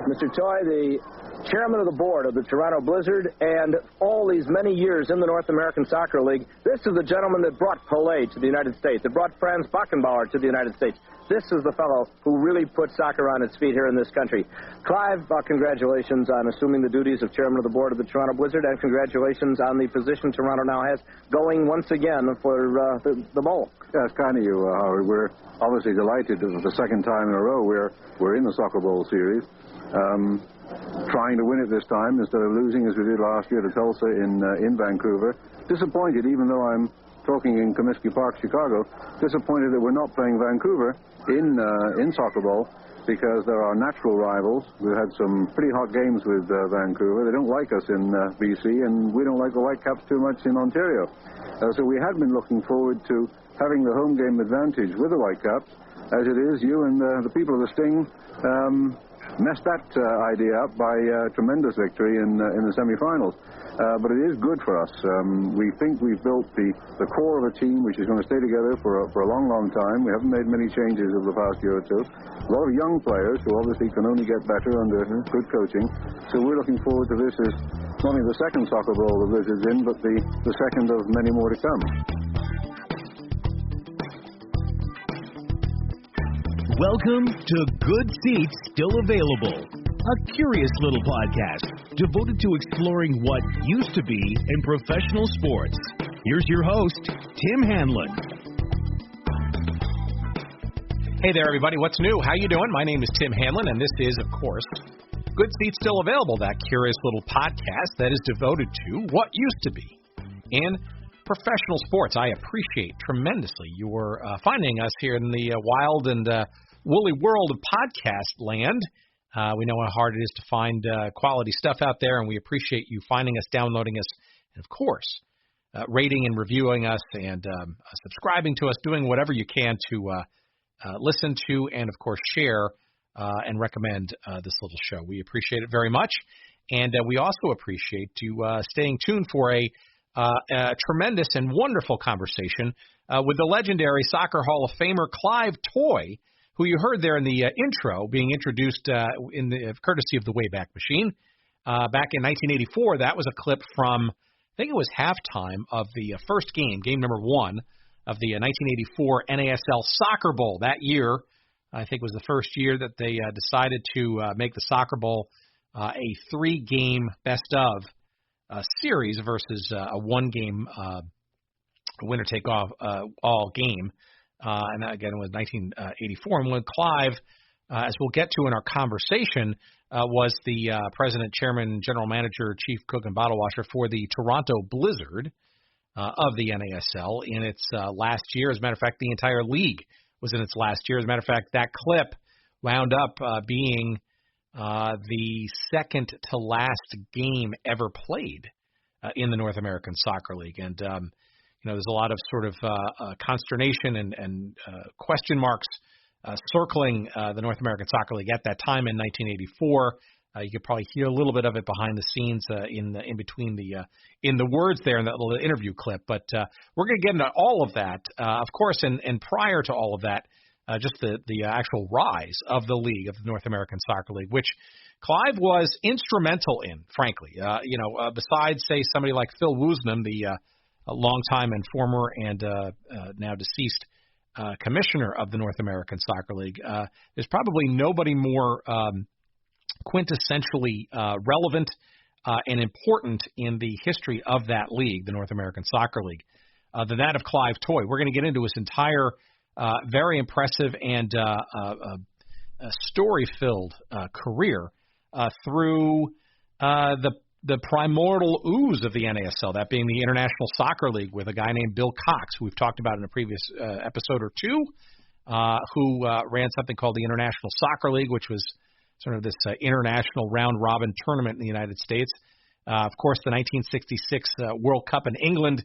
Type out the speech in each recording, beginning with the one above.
Mr. Toye, the chairman of the board of the Toronto Blizzard, and all these many years in the North American Soccer League, this is the gentleman that brought Pele to the United States, that brought Franz Beckenbauer to the United States. This is the fellow who really put soccer on its feet here in this country. Clive, congratulations on assuming the duties of chairman of the board of the Toronto Blizzard, and congratulations on the position Toronto now has going once again for the Bowl. Yeah, it's kind of you, Howard. We're obviously delighted that the second time in a row we're in the Soccer Bowl series. Trying to win it this time instead of losing as we did last year to Tulsa in Vancouver. Disappointed, even though I'm talking in Comiskey Park, Chicago, disappointed that we're not playing Vancouver in Soccer Bowl because they're our natural rivals. We've had some pretty hot games with Vancouver. They don't like us in BC, and we don't like the Whitecaps too much in Ontario. So we had been looking forward to having the home game advantage with the Whitecaps. As it is, you and the people of the Sting messed that idea up by a tremendous victory in the semifinals. But it is good for us. We think we've built the core of a team which is going to stay together for a long, long time. We haven't made many changes over the past year or two. A lot of young players who obviously can only get better under good coaching. So we're looking forward to this as not only the second Soccer Bowl the Blizzard's in, but the second of many more to come. Welcome to Good Seats Still Available, a curious little podcast devoted to exploring what used to be in professional sports. Here's your host, Tim Hanlon. Hey there, everybody. What's new? How you doing? My name is Tim Hanlon, and this is, of course, Good Seats Still Available, that curious little podcast that is devoted to what used to be in professional sports. I appreciate tremendously your finding us here in the wild and woolly world of podcast land. We know how hard it is to find quality stuff out there, and we appreciate you finding us, downloading us, and of course, rating and reviewing us and subscribing to us, doing whatever you can to listen to and, of course, share and recommend this little show. We appreciate it very much, and we also appreciate you staying tuned for a tremendous and wonderful conversation with the legendary Soccer Hall of Famer Clive Toye, who you heard there in the intro being introduced in the courtesy of the Wayback Machine. Back in 1984, that was a clip from, I think it was halftime of the first game number 1 of the 1984 NASL Soccer Bowl. That year, I think, was the first year that they decided to make the Soccer Bowl a 3-game best-of series versus a 1-game winner-take-all game. And that, again, was 1984. And when Clive, as we'll get to in our conversation, was the president, chairman, general manager, chief cook, and bottle washer for the Toronto Blizzard of the NASL in its last year. As a matter of fact, the entire league was in its last year. As a matter of fact, that clip wound up being the second to last game ever played in the North American Soccer League. And there's a lot of sort of consternation and question marks circling the North American Soccer League at that time in 1984. You could probably hear a little bit of it behind the scenes in between in the words there in that little interview clip. But we're going to get into all of that, of course, and prior to all of that, just the actual rise of the league, of the North American Soccer League, which Clive was instrumental in, frankly. Besides, say, somebody like Phil Woosnam, the longtime and former and now deceased commissioner of the North American Soccer League, there's probably nobody more quintessentially relevant and important in the history of that league, the North American Soccer League, than that of Clive Toye. We're going to get into his entire very impressive and story-filled career through the primordial ooze of the NASL, that being the International Soccer League, with a guy named Bill Cox, who we've talked about in a previous episode or two, who ran something called the International Soccer League, which was sort of this international round-robin tournament in the United States. Of course, the 1966 World Cup in England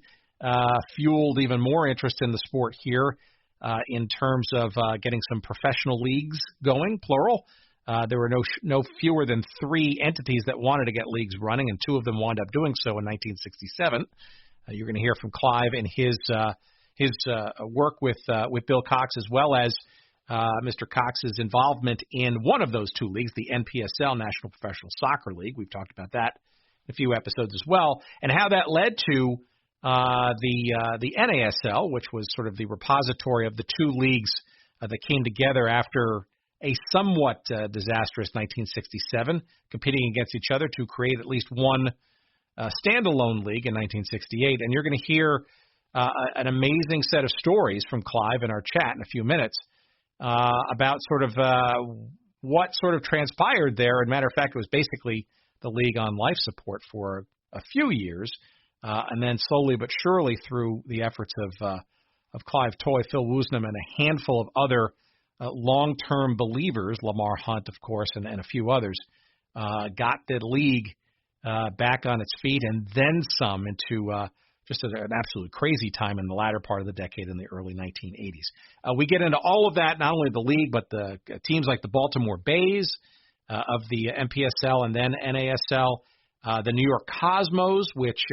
fueled even more interest in the sport here in terms of getting some professional leagues going, plural. There were no fewer than 3 entities that wanted to get leagues running, and 2 of them wound up doing so in 1967. You're going to hear from Clive and his work with Bill Cox, as well as Mr. Cox's involvement in one of those two leagues, the NPSL, National Professional Soccer League. We've talked about that in a few episodes as well, and how that led to the NASL, which was sort of the repository of the two leagues that came together after a somewhat disastrous 1967, competing against each other to create at least one standalone league in 1968. And you're going to hear an amazing set of stories from Clive in our chat in a few minutes about sort of what sort of transpired there. As a matter of fact, it was basically the league on life support for a few years, and then slowly but surely through the efforts of Clive Toye, Phil Woosnam, and a handful of other long-term believers, Lamar Hunt, of course, and a few others, got the league back on its feet and then some into just an absolutely crazy time in the latter part of the decade in the early 1980s. We get into all of that, not only the league, but the teams like the Baltimore Bays of the NPSL and then NASL, the New York Cosmos, which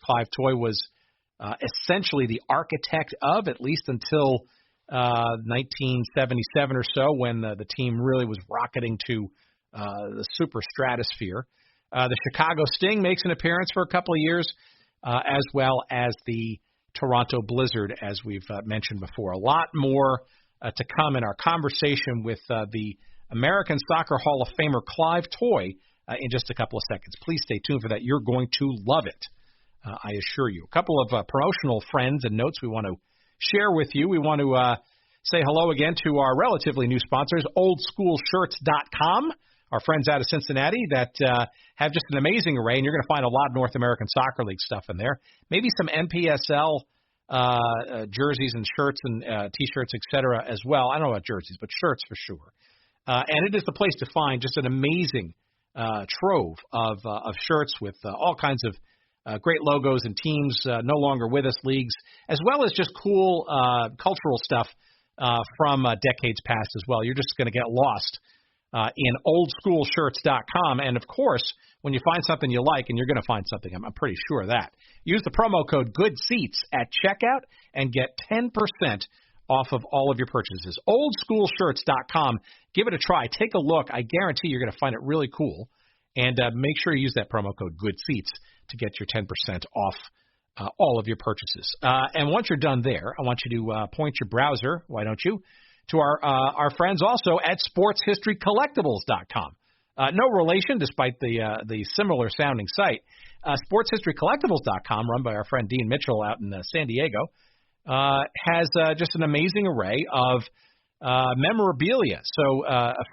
Clive Toye was essentially the architect of, at least until 1977 or so, when the team really was rocketing to the super stratosphere. The Chicago Sting makes an appearance for a couple of years, as well as the Toronto Blizzard, as we've mentioned before. A lot more to come in our conversation with the American Soccer Hall of Famer Clive Toye in just a couple of seconds. Please stay tuned for that. You're going to love it, I assure you. A couple of promotional friends and notes we want to share with you. We want to say hello again to our relatively new sponsors, oldschoolshirts.com. Our friends out of Cincinnati that have just an amazing array, and you're going to find a lot of North American Soccer League stuff in there. Maybe some NPSL jerseys and shirts and T-shirts, etc. as well. I don't know about jerseys, but shirts for sure. And it is the place to find just an amazing trove of shirts with all kinds of great logos and teams no longer with us, leagues, as well as just cool cultural stuff from decades past as well. You're just going to get lost in oldschoolshirts.com. And, of course, when you find something you like, and you're going to find something, I'm pretty sure of that, use the promo code GOODSEATS at checkout and get 10% off of all of your purchases. Oldschoolshirts.com. Give it a try. Take a look. I guarantee you're going to find it really cool. And make sure you use that promo code GOODSEATS to get your 10% off all of your purchases. And once you're done there, I want you to point your browser, why don't you, to our friends also at sportshistorycollectibles.com. No relation, despite the similar sounding site. Sportshistorycollectibles.com, run by our friend Dean Mitchell out in San Diego, has just an amazing array of memorabilia. So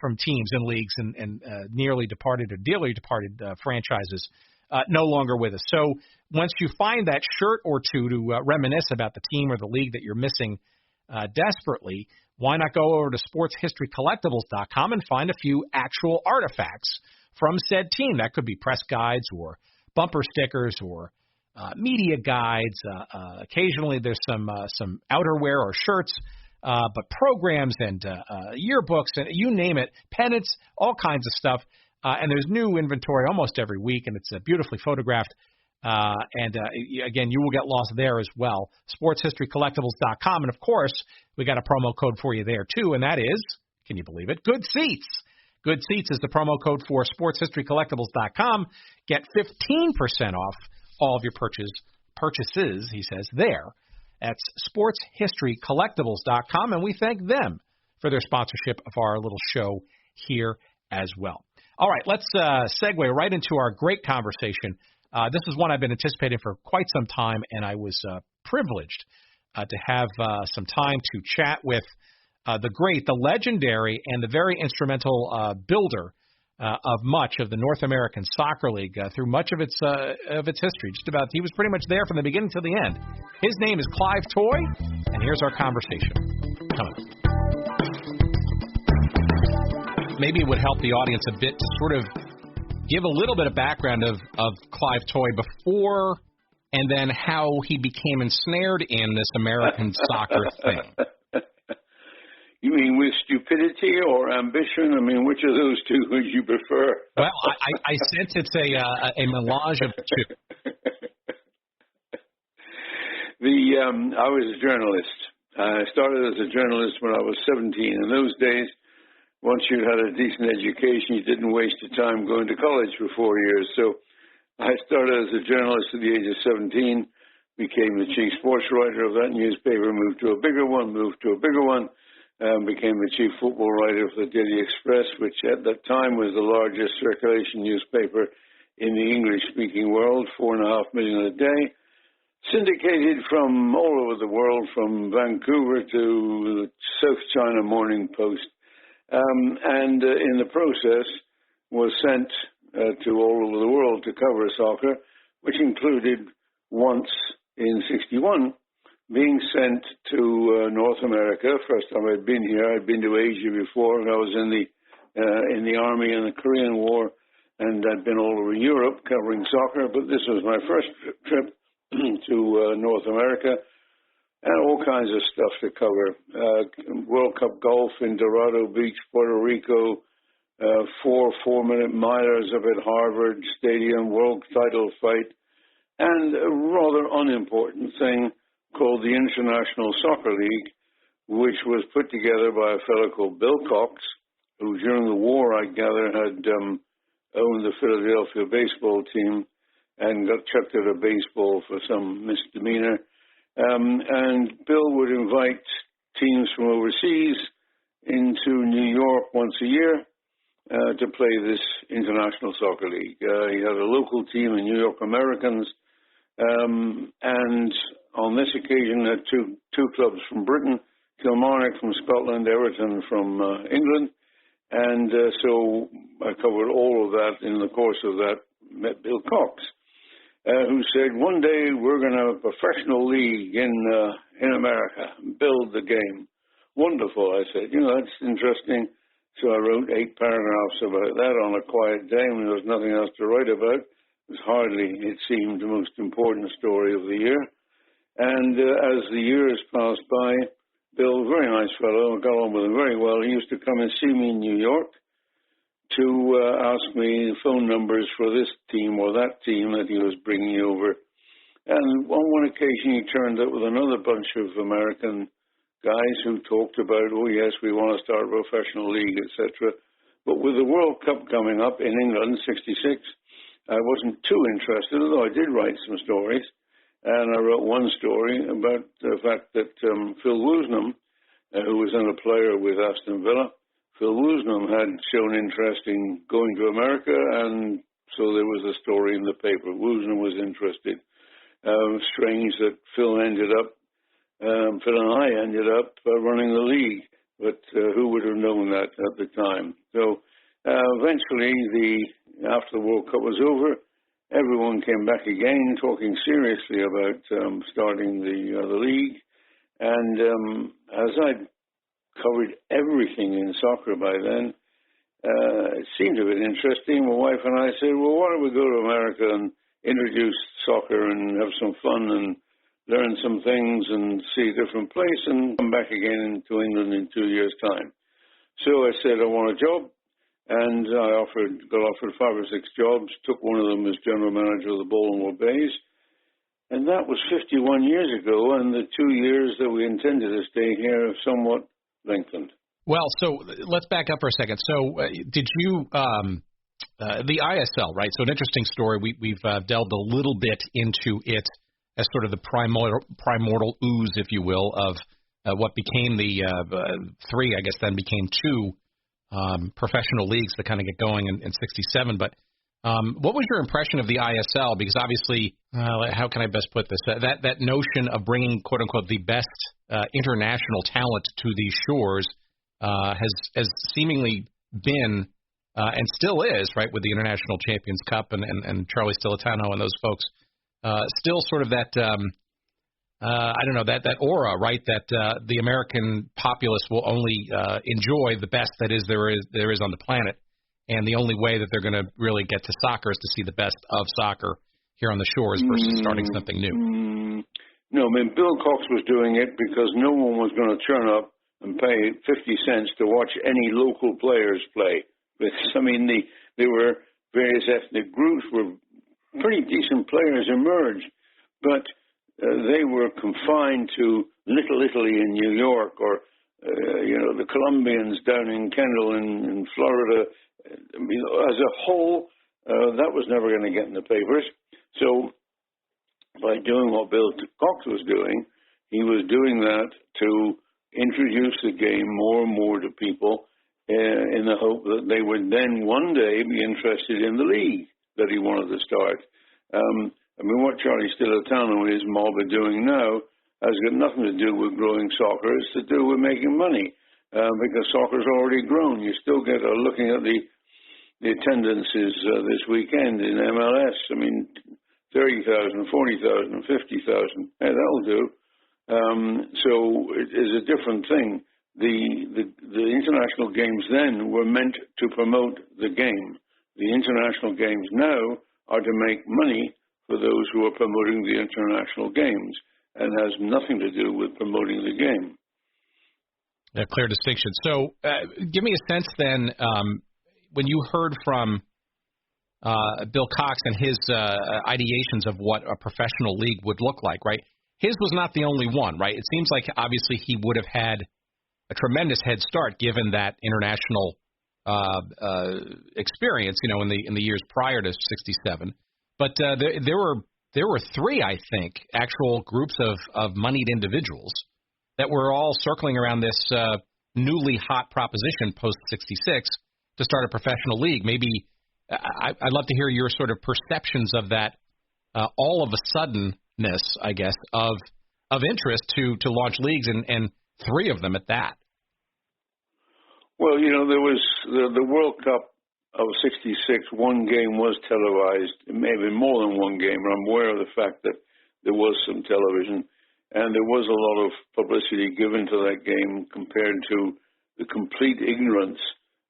from teams and leagues and nearly departed or dearly departed franchises no longer with us. So once you find that shirt or two to reminisce about the team or the league that you're missing desperately, why not go over to sportshistorycollectibles.com and find a few actual artifacts from said team? That could be press guides or bumper stickers or media guides. Occasionally there's some outerwear or shirts, but programs and yearbooks and you name it, pennants, all kinds of stuff. And there's new inventory almost every week, and it's beautifully photographed. Again, you will get lost there as well. SportsHistoryCollectibles.com. And, of course, we got a promo code for you there, too, and that is, can you believe it, Good Seats. Good Seats is the promo code for SportsHistoryCollectibles.com. Get 15% off all of your purchases, he says, there. That's SportsHistoryCollectibles.com, and we thank them for their sponsorship of our little show here as well. All right, let's segue right into our great conversation. This is one I've been anticipating for quite some time, and I was privileged to have some time to chat with the great, the legendary, and the very instrumental builder of much of the North American Soccer League through much of its history. Just about, he was pretty much there from the beginning to the end. His name is Clive Toye, and here's our conversation. Come on. Maybe it would help the audience a bit to sort of give a little bit of background of Clive Toye before and then how he became ensnared in this American soccer thing. You mean with stupidity or ambition? I mean, which of those two would you prefer? Well, I sense it's a melange of two. I was a journalist, I started as a journalist when I was 17. In those days, once you had a decent education, you didn't waste your time going to college for 4 years. So I started as a journalist at the age of 17, became the chief sports writer of that newspaper, moved to a bigger one, became the chief football writer for the Daily Express, which at that time was the largest circulation newspaper in the English-speaking world, 4.5 million a day, syndicated from all over the world, from Vancouver to the South China Morning Post, and in the process was sent to all over the world to cover soccer, which included once in 61 being sent to North America. First time I'd been here, I'd been to Asia before, and I was in the army in the Korean War, and I'd been all over Europe covering soccer, but this was my first trip to North America, and all kinds of stuff to cover. World Cup golf in Dorado Beach, Puerto Rico, 4 4-minute milers up at Harvard Stadium, world title fight, and a rather unimportant thing called the International Soccer League, which was put together by a fellow called Bill Cox, who during the war, I gather, had owned the Philadelphia baseball team and got chucked out of baseball for some misdemeanor. And Bill would invite teams from overseas into New York once a year to play this International Soccer League. He had a local team in New York Americans, and on this occasion had two clubs from Britain, Kilmarnock from Scotland, Everton from England, and so I covered all of that. In the course of that, met Bill Cox, who said, one day we're going to have a professional league in America, build the game. Wonderful, I said. That's interesting. So I wrote 8 paragraphs about that on a quiet day when there was nothing else to write about. It was hardly, it seemed, the most important story of the year. And as the years passed by, Bill, very nice fellow, I got on with him very well. He used to come and see me in New York to ask me phone numbers for this team or that team that he was bringing over. And on one occasion, he turned up with another bunch of American guys who talked about, oh, yes, we want to start a professional league, etc. But with the World Cup coming up in England, 66, I wasn't too interested, although I did write some stories. And I wrote one story about the fact that Phil Woosnam, who was then a player with Aston Villa, Phil Woosnam had shown interest in going to America, and so there was a story in the paper. Woosnam was interested. Strange that Phil and I ended up running the league, but who would have known that at the time? So eventually, after the World Cup was over, everyone came back again, talking seriously about starting the league. And as I'd covered everything in soccer by then, it seemed a bit interesting. My wife and I said, well, why don't we go to America and introduce soccer and have some fun and learn some things and see a different place and come back again to England in 2 years' time. So I said, I want a job. And I got offered 5 or 6 jobs, took one of them as general manager of the Baltimore Bays. And that was 51 years ago, and the 2 years that we intended to stay here have somewhat lengthened. Well, so let's back up for a second. So did you, the ISL, right? So an interesting story. We've delved a little bit into it as sort of the primordial ooze, if you will, of what became the 3, I guess then became 2 professional leagues that kind of get going in 67. But what was your impression of the ISL? Because obviously, how can I best put this? That notion of bringing, quote unquote, the best international talent to these shores has seemingly been and still is, right, with the International Champions Cup and Charlie Stilitano and those folks, still sort of that I don't know, that aura, right, that the American populace will only enjoy the best that there is on the planet, and the only way that they're going to really get to soccer is to see the best of soccer here on the shores versus starting something new. No, I mean, Bill Cox was doing it because no one was going to turn up and pay 50 cents to watch any local players play. I mean, there were various ethnic groups where pretty decent players emerged, but they were confined to Little Italy in New York, or the Colombians down in Kendall in Florida. As a whole, that was never going to get in the papers. So by doing what Bill Cox was doing, he was doing that to introduce the game more and more to people in the hope that they would then one day be interested in the league that he wanted to start. What Charlie Stillitano and his mob are doing now has got nothing to do with growing soccer. It's to do with making money, because soccer's already grown. You still get looking at the attendances this weekend in MLS. 30,000, 40,000, 50,000. Hey, that'll do. So it is a different thing. The international games then were meant to promote the game. The international games now are to make money for those who are promoting the international games, and has nothing to do with promoting the game. A clear distinction. So give me a sense then, when you heard from Bill Cox and his ideations of what a professional league would look like, right? His was not the only one, right? It seems like obviously he would have had a tremendous head start given that international experience, in the years prior to '67. But there were three, I think, actual groups of moneyed individuals that were all circling around this newly hot proposition post '66 to start a professional league. Maybe I'd love to hear your sort of perceptions of that all of a suddenness, I guess, of interest to launch leagues, and three of them at that. Well, there was the World Cup of '66. One game was televised. It may have been more than one game, but I'm aware of the fact that there was some television, and there was a lot of publicity given to that game compared to the complete ignorance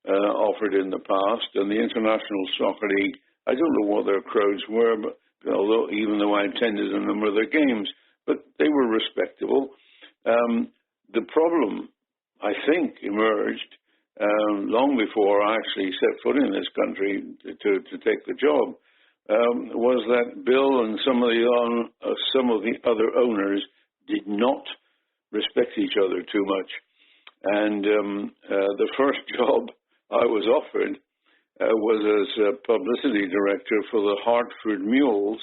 offered in the past. And the International Soccer League, I don't know what their crowds were, but even though I attended a number of their games, but they were respectable. The problem, I think, emerged long before I actually set foot in this country to take the job, was that Bill and some of the other owners did not respect each other too much. And the first job I was offered was as a publicity director for the Hartford Mules,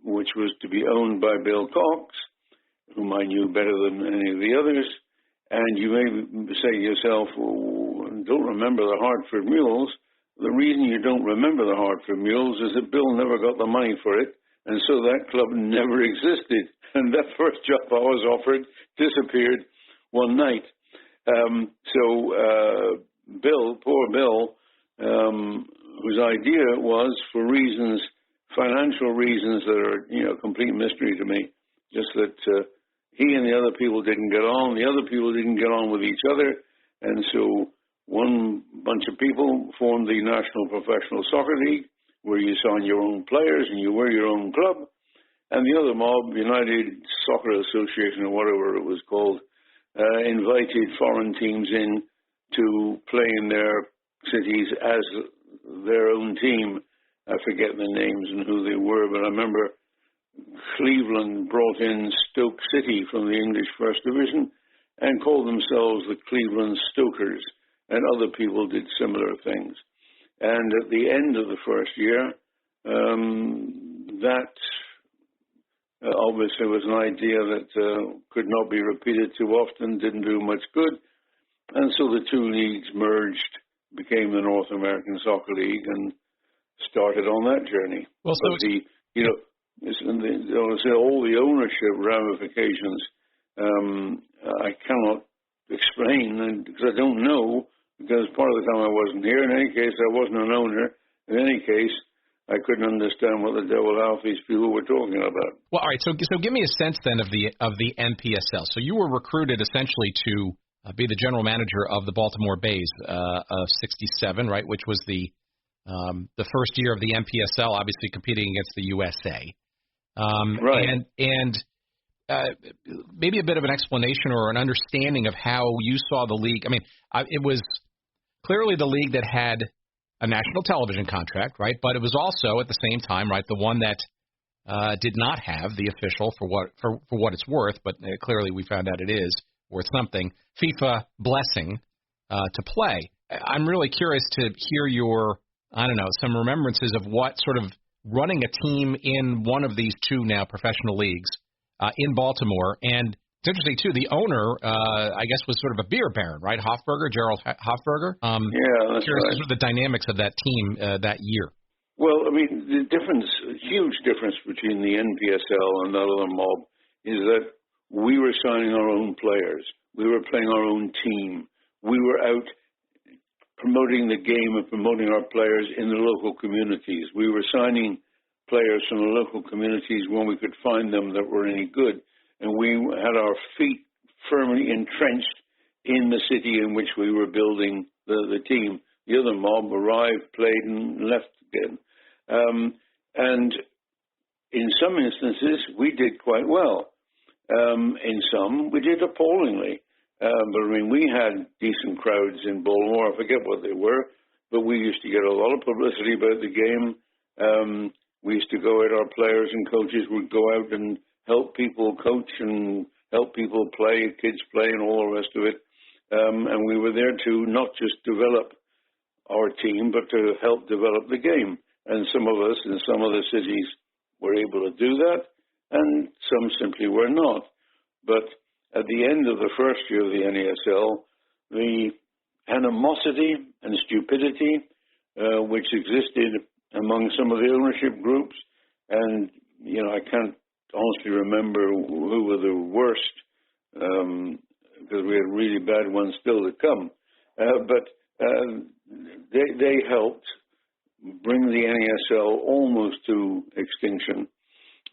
which was to be owned by Bill Cox, whom I knew better than any of the others. And you may say to yourself, well, don't remember the Hartford Mules. The reason you don't remember the Hartford Mules is that Bill never got the money for it, and so that club never existed. And that first job I was offered disappeared one night. Bill, poor Bill, whose idea was for reasons, financial reasons that are, complete mystery to me, just that he and the other people didn't get on, the other people didn't get on with each other, and so one bunch of people formed the National Professional Soccer League, where you sign your own players and you wear your own club, and the other mob, United Soccer Association or whatever it was called, invited foreign teams in to play in their cities as their own team. I forget the names and who they were, but I remember Cleveland brought in Stoke City from the English First Division and called themselves the Cleveland Stokers, and other people did similar things. And at the end of the first year, that obviously was an idea that could not be repeated too often, didn't do much good, and so the two leagues merged, became the North American Soccer League, and started on that journey. Well, so all the ownership ramifications, I cannot explain, because I don't know, because part of the time I wasn't here. In any case, I wasn't an owner. In any case, I couldn't understand what the devil half these people were talking about. Well, all right, so give me a sense then of the NPSL. So you were recruited essentially to be the general manager of the Baltimore Bays of '67, right, which was the first year of the NPSL, obviously competing against the USA. Right. And maybe a bit of an explanation or an understanding of how you saw the league. I mean, it was clearly the league that had a national television contract, right? But it was also at the same time, right, the one that did not have the official, for what it's worth, but clearly we found out it is worth something, FIFA blessing to play. I'm really curious to hear your, some remembrances of what sort of running a team in one of these two now professional leagues in Baltimore. And it's interesting, too, the owner, I guess, was sort of a beer baron, right? Gerald Hofberger? Yeah, that's curious right. Sort of the dynamics of that team that year. Well, I mean, the huge difference between the NPSL and that other mob is that we were signing our own players. We were playing our own team. We were out promoting the game and promoting our players in the local communities. We were signing players from the local communities when we could find them that were any good. And we had our feet firmly entrenched in the city in which we were building the team. The other mob arrived, played, and left again. And in some instances, we did quite well. In some, we did appallingly. But, I mean, we had decent crowds in Baltimore. I forget what they were, but we used to get a lot of publicity about the game. We used to go out, our players and coaches would go out and help people coach and help people play, kids play, and all the rest of it. And we were there to not just develop our team, but to help develop the game. And some of us in some other cities were able to do that, and some simply were not. But at the end of the first year of the NASL, the animosity and stupidity which existed among some of the ownership groups, and, I can't honestly remember who were the worst, because we had really bad ones still to come. But they helped bring the NASL almost to extinction.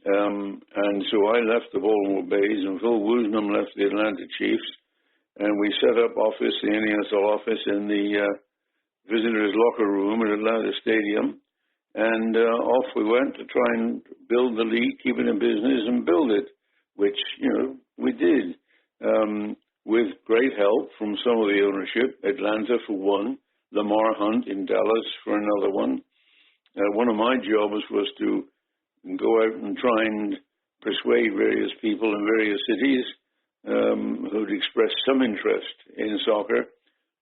And so I left the Baltimore Bays, and Phil Woosnam left the Atlanta Chiefs, and we set up the NASL office in the visitors' locker room at Atlanta Stadium, and off we went to try and build the league, keep it in business, and build it, which, we did, with great help from some of the ownership, Atlanta for one, Lamar Hunt in Dallas for another one. One of my jobs was to go out and try and persuade various people in various cities who'd expressed some interest in soccer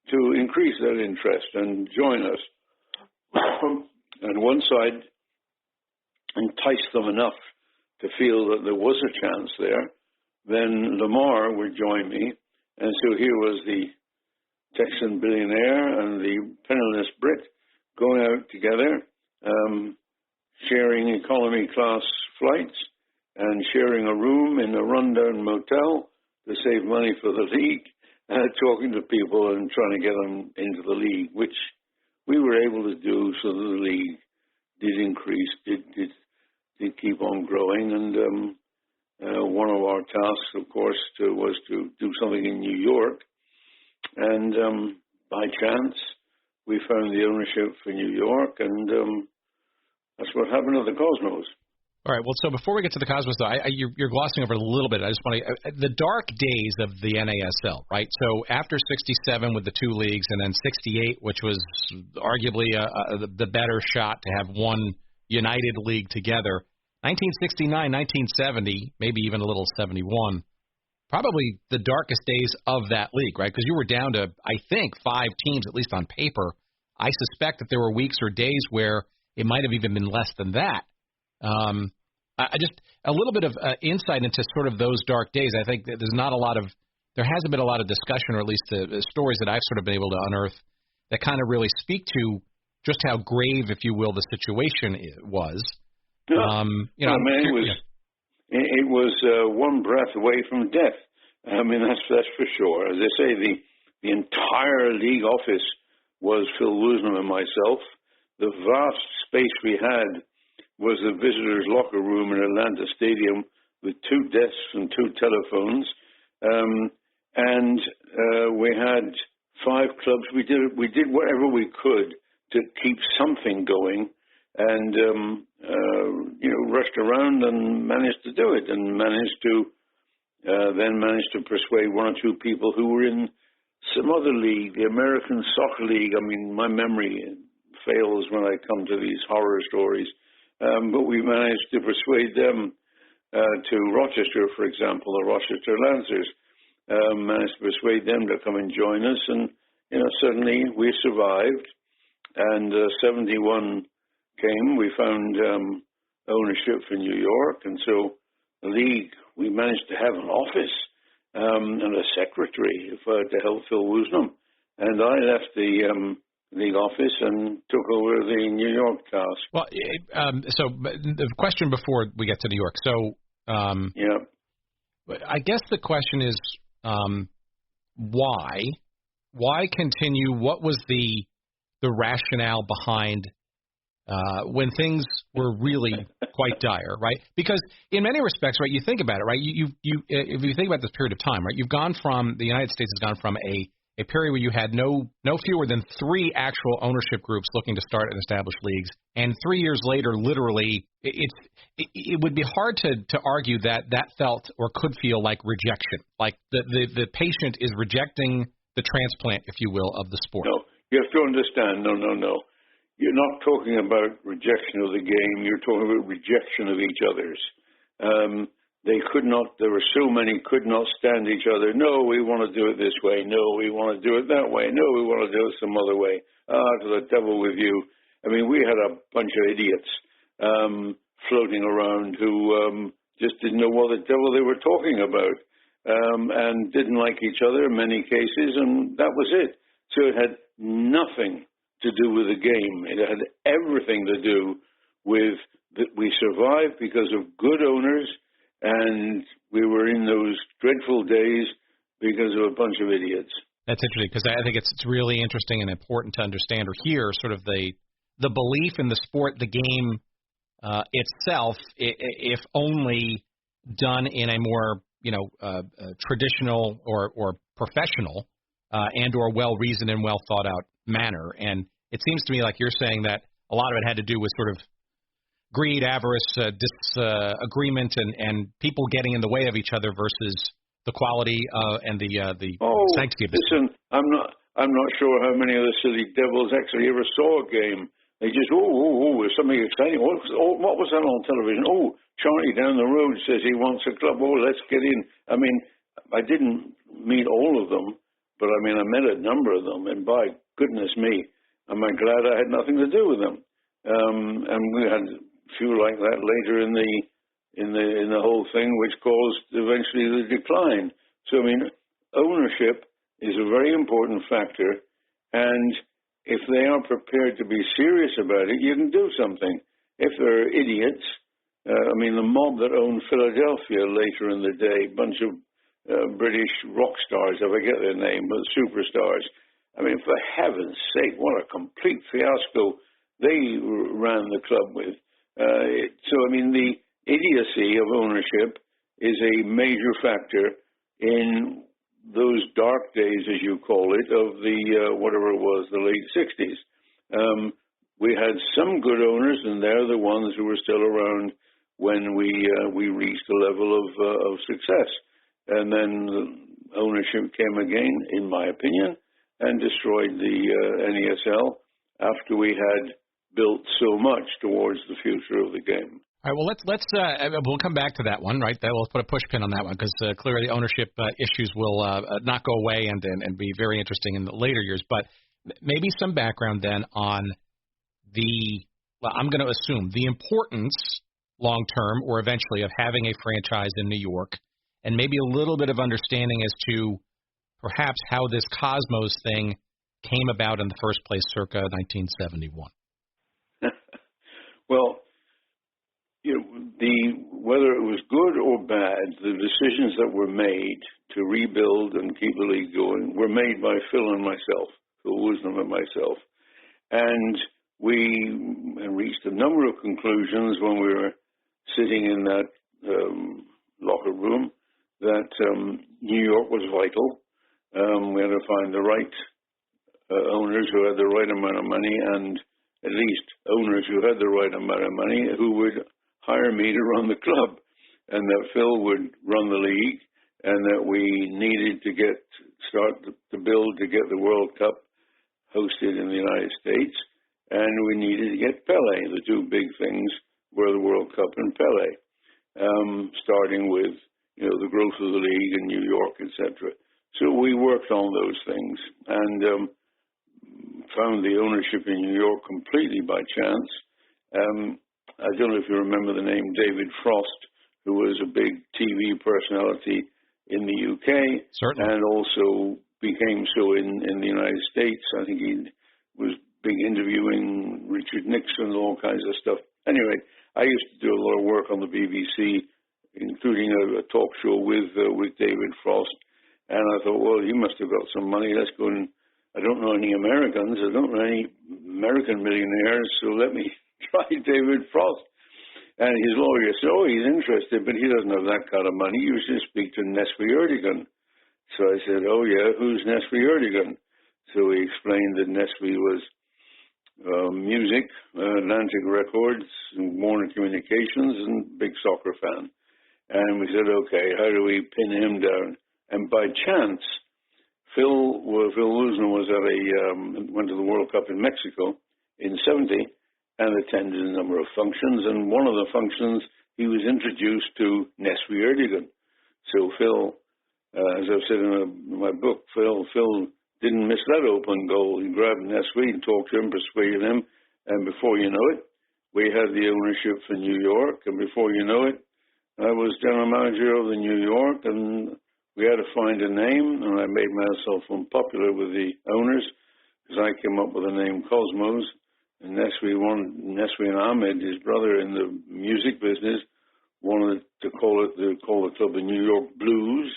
to increase that interest and join us. And once I'd enticed them enough to feel that there was a chance there, then Lamar would join me. And so here was the Texan billionaire and the penniless Brit going out together, sharing economy class flights and sharing a room in a rundown motel to save money for the league, talking to people and trying to get them into the league, which we were able to do so that the league did increase, did keep on growing. And one of our tasks, of course, was to do something in New York. And by chance, we found the ownership for New York, and that's what happened to the Cosmos. All right. Well, so before we get to the Cosmos, though, you're glossing over it a little bit. I just want to the dark days of the NASL, right? So after '67 with the two leagues, and then '68, which was arguably the better shot to have one united league together. 1969, 1970, maybe even a little 71. Probably the darkest days of that league, right? Because you were down to, I think, 5 teams, at least on paper. I suspect that there were weeks or days where it might have even been less than that. I just a little bit of insight into sort of those dark days. I think that there hasn't been a lot of discussion, or at least the stories that I've sort of been able to unearth that kind of really speak to just how grave, if you will, the situation was. It was one breath away from death. I mean, that's for sure. As I say, the entire league office was Phil Woosnam and myself. The vast space we had was the visitors' locker room in Atlanta Stadium with 2 desks and 2 telephones. And we had 5 clubs. We did whatever we could to keep something going, and rushed around and managed to do it, and managed to persuade 1 or 2 people who were in some other league, the American Soccer League. I mean, my memory fails when I come to these horror stories. but we managed to persuade them to Rochester, for example, the Rochester Lancers. Managed to persuade them to come and join us, and suddenly we survived. And 71 came. We found ownership for New York, and so the league, we managed to have an office and a secretary to help Phil Woosnam. And I left the league office and took over the New York task. Well, so the question before we get to New York. So, I guess the question is, why? Why continue? What was the rationale behind when things were really quite dire, right? Because in many respects, right, you think about it, right? You if you think about this period of time, right, you've gone from the United States has gone from a period where you had no fewer than 3 actual ownership groups looking to start and establish leagues, and 3 years later, literally, it would be hard to argue that felt or could feel like rejection, like the patient is rejecting the transplant, if you will, of the sport. No, you have to understand. No. You're not talking about rejection of the game. You're talking about rejection of each other's. They could not, there were so many, could not stand each other. No, we want to do it this way. No, we want to do it that way. No, we want to do it some other way. To the devil with you. I mean, we had a bunch of idiots floating around who just didn't know what the devil they were talking about and didn't like each other in many cases, and that was it. So it had nothing to do with the game. It had everything to do with that we survived because of good owners, and we were in those dreadful days because of a bunch of idiots. That's interesting, because I think it's really interesting and important to understand or hear sort of the belief in the sport, the game itself, if only done in a more traditional or professional and or well-reasoned and well-thought-out manner. And it seems to me like you're saying that a lot of it had to do with sort of greed, avarice, disagreement, and people getting in the way of each other versus the quality and the sanctity of the listen, I'm not sure how many of the silly devils actually ever saw a game. They just, there's something exciting. What was that on television? Oh, Charlie down the road says he wants a club. Oh, let's get in. I mean, I didn't meet all of them, but I mean, I met a number of them, and by goodness me, am I glad I had nothing to do with them. And we had a few like that later in the whole thing, which caused eventually the decline. So, I mean, ownership is a very important factor, and if they are prepared to be serious about it, you can do something. If they're idiots, the mob that owned Philadelphia later in the day, a bunch of British rock stars, I forget their name, but superstars. I mean, for heaven's sake, what a complete fiasco they ran the club with. The idiocy of ownership is a major factor in those dark days, as you call it, of the, whatever it was, the late 60s. We had some good owners, and they're the ones who were still around when we reached a level of success. And then ownership came again, in my opinion, and destroyed the NASL after we had built so much towards the future of the game. All right, well, we'll come back to that one, right? We'll put a push pin on that one, because clearly ownership issues will not go away and be very interesting in the later years. But maybe some background then on I'm going to assume, the importance long-term or eventually of having a franchise in New York, and maybe a little bit of understanding as to perhaps how this Cosmos thing came about in the first place circa 1971. Well, whether it was good or bad, the decisions that were made to rebuild and keep the league going were made by Phil Woosnam and myself. And we reached a number of conclusions when we were sitting in that locker room that New York was vital. We had to find the right owners who had the right amount of money, and at least owners who had the right amount of money who would hire me to run the club, and that Phil would run the league, and that we needed to start to build to get the World Cup hosted in the United States, and we needed to get Pele, the two big things were the World Cup and Pele, starting with the growth of the league in New York, etc. So we worked on those things and found the ownership in New York completely by chance. I don't know if you remember the name David Frost, who was a big TV personality in the UK. Certainly. And also became so in the United States. I think he was big interviewing Richard Nixon and all kinds of stuff. Anyway, I used to do a lot of work on the BBC, including a talk show with David Frost. And I thought, well, he must have got some money. Let's go and I don't know any Americans. I don't know any American millionaires. So let me try David Frost. And his lawyer said, oh, he's interested, but he doesn't have that kind of money. You should speak to Nestle Erdogan. So I said, oh, yeah, who's Nestle Erdogan? So he explained that Nestle was music, Atlantic Records, and Warner Communications, and big soccer fan. And we said, okay, how do we pin him down? And by chance, Phil Woosnam was went to the World Cup in Mexico in 70 and attended a number of functions. And one of the functions, he was introduced to Nestle Erdogan. So Phil, as I've said in my book, Phil didn't miss that open goal. He grabbed Nestle and talked to him, persuaded him, and before you know it, we had the ownership for New York. And before you know it, I was general manager of the New York, and we had to find a name, and I made myself unpopular with the owners because I came up with the name Cosmos. And Nestle and Ahmed, his brother in the music business, wanted to call the club the New York Blues,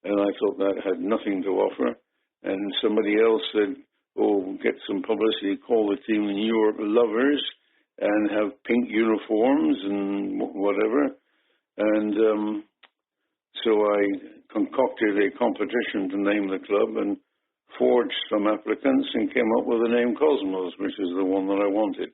and I thought that had nothing to offer. And somebody else said, oh, get some publicity, call the team the New York Lovers, and have pink uniforms and whatever. And so I concocted a competition to name the club and forged some applicants and came up with the name Cosmos, which is the one that I wanted.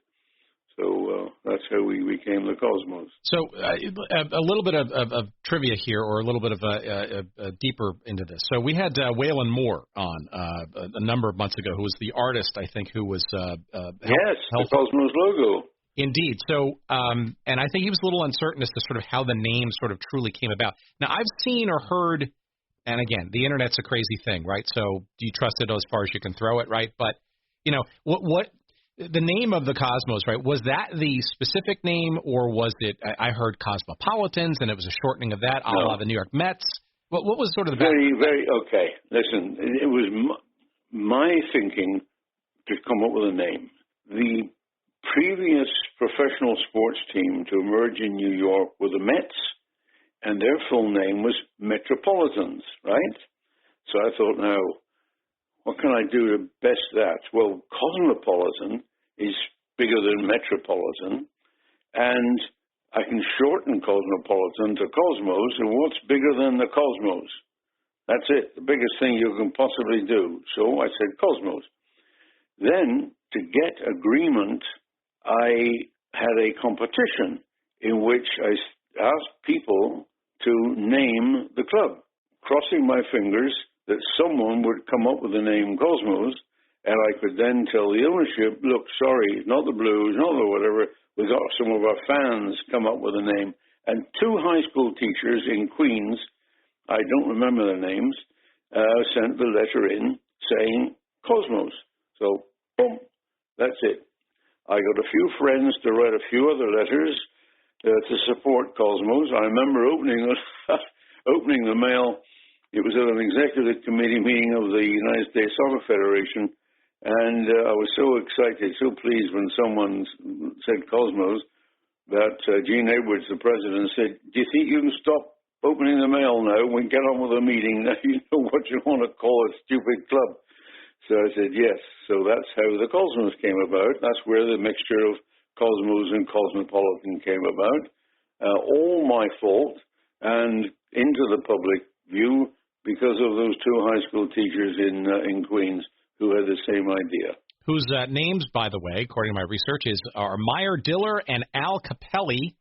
So that's how we became the Cosmos. So a little bit of trivia here, or a little bit of a deeper into this. So we had Waylon Moore on a number of months ago, who was the artist, I think, who was the Cosmos logo. Indeed. So, and I think he was a little uncertain as to sort of how the name sort of truly came about. Now, I've seen or heard, and again, the internet's a crazy thing, right? So do you trust it as far as you can throw it, right? But, what the name of the Cosmos, right, was that the specific name, or was it, I heard Cosmopolitans, and it was a shortening of that, a la the New York Mets? What was sort of the very, okay. Listen, it was my thinking to come up with a name. The previous professional sports team to emerge in New York were the Mets, and their full name was Metropolitans, right? So I thought, now, what can I do to best that? Well, Cosmopolitan is bigger than Metropolitan, and I can shorten Cosmopolitan to Cosmos, and what's bigger than the Cosmos? That's it, the biggest thing you can possibly do. So I said Cosmos. Then, to get agreement, I had a competition in which I asked people to name the club, crossing my fingers that someone would come up with the name Cosmos, and I could then tell the ownership, look, sorry, not the Blues, not the whatever, we got some of our fans come up with a name. And two high school teachers in Queens, I don't remember their names, sent the letter in saying Cosmos. So, boom, that's it. I got a few friends to write a few other letters to support Cosmos. I remember opening the mail. It was at an executive committee meeting of the United States Soccer Federation, and I was so excited, so pleased when someone said Cosmos that Gene Edwards, the president, said, do you think you can stop opening the mail now? We get on with the meeting. Now you know what you want to call a stupid club. So I said, yes. So that's how the Cosmos came about. That's where the mixture of Cosmos and Cosmopolitan came about. All my fault, and into the public view because of those two high school teachers in Queens who had the same idea. Whose names, by the way, according to my research, are Meyer Diller and Al Capelli,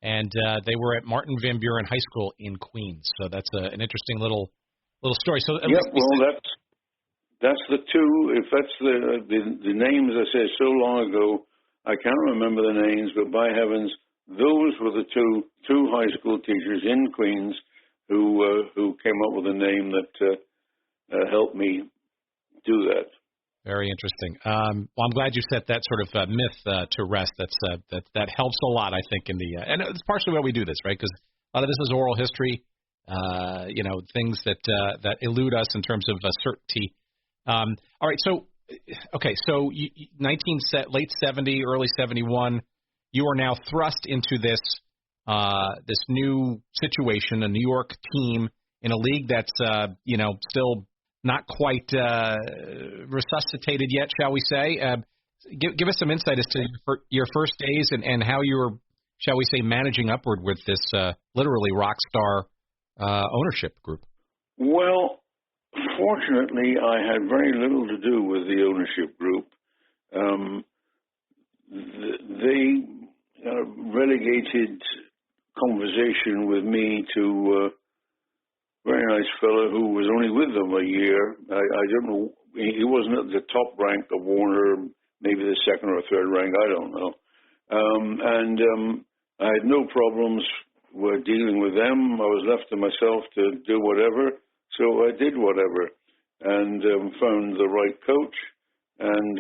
and they were at Martin Van Buren High School in Queens. So that's an interesting little story. So that's the two. If that's the names I said so long ago, I can't remember the names, but by heavens, those were the two high school teachers in Queens who came up with a name that helped me do that. Very interesting. Well, I'm glad you set that sort of myth to rest. That helps a lot, I think, in the and it's partially why we do this, right? Because a lot of this is oral history, things that elude us in terms of certainty. All right, so late 70, early 71, you are now thrust into this new situation, a New York team in a league that's still not quite resuscitated yet, shall we say. Give us some insight as to your first days and how you were, shall we say, managing upward with this literally rock star ownership group. Well, fortunately, I had very little to do with the ownership group. They relegated conversation with me to a very nice fellow who was only with them a year. I don't know. He wasn't at the top rank of Warner, maybe the second or third rank. I don't know. I had no problems with dealing with them. I was left to myself to do whatever. So I did whatever and found the right coach and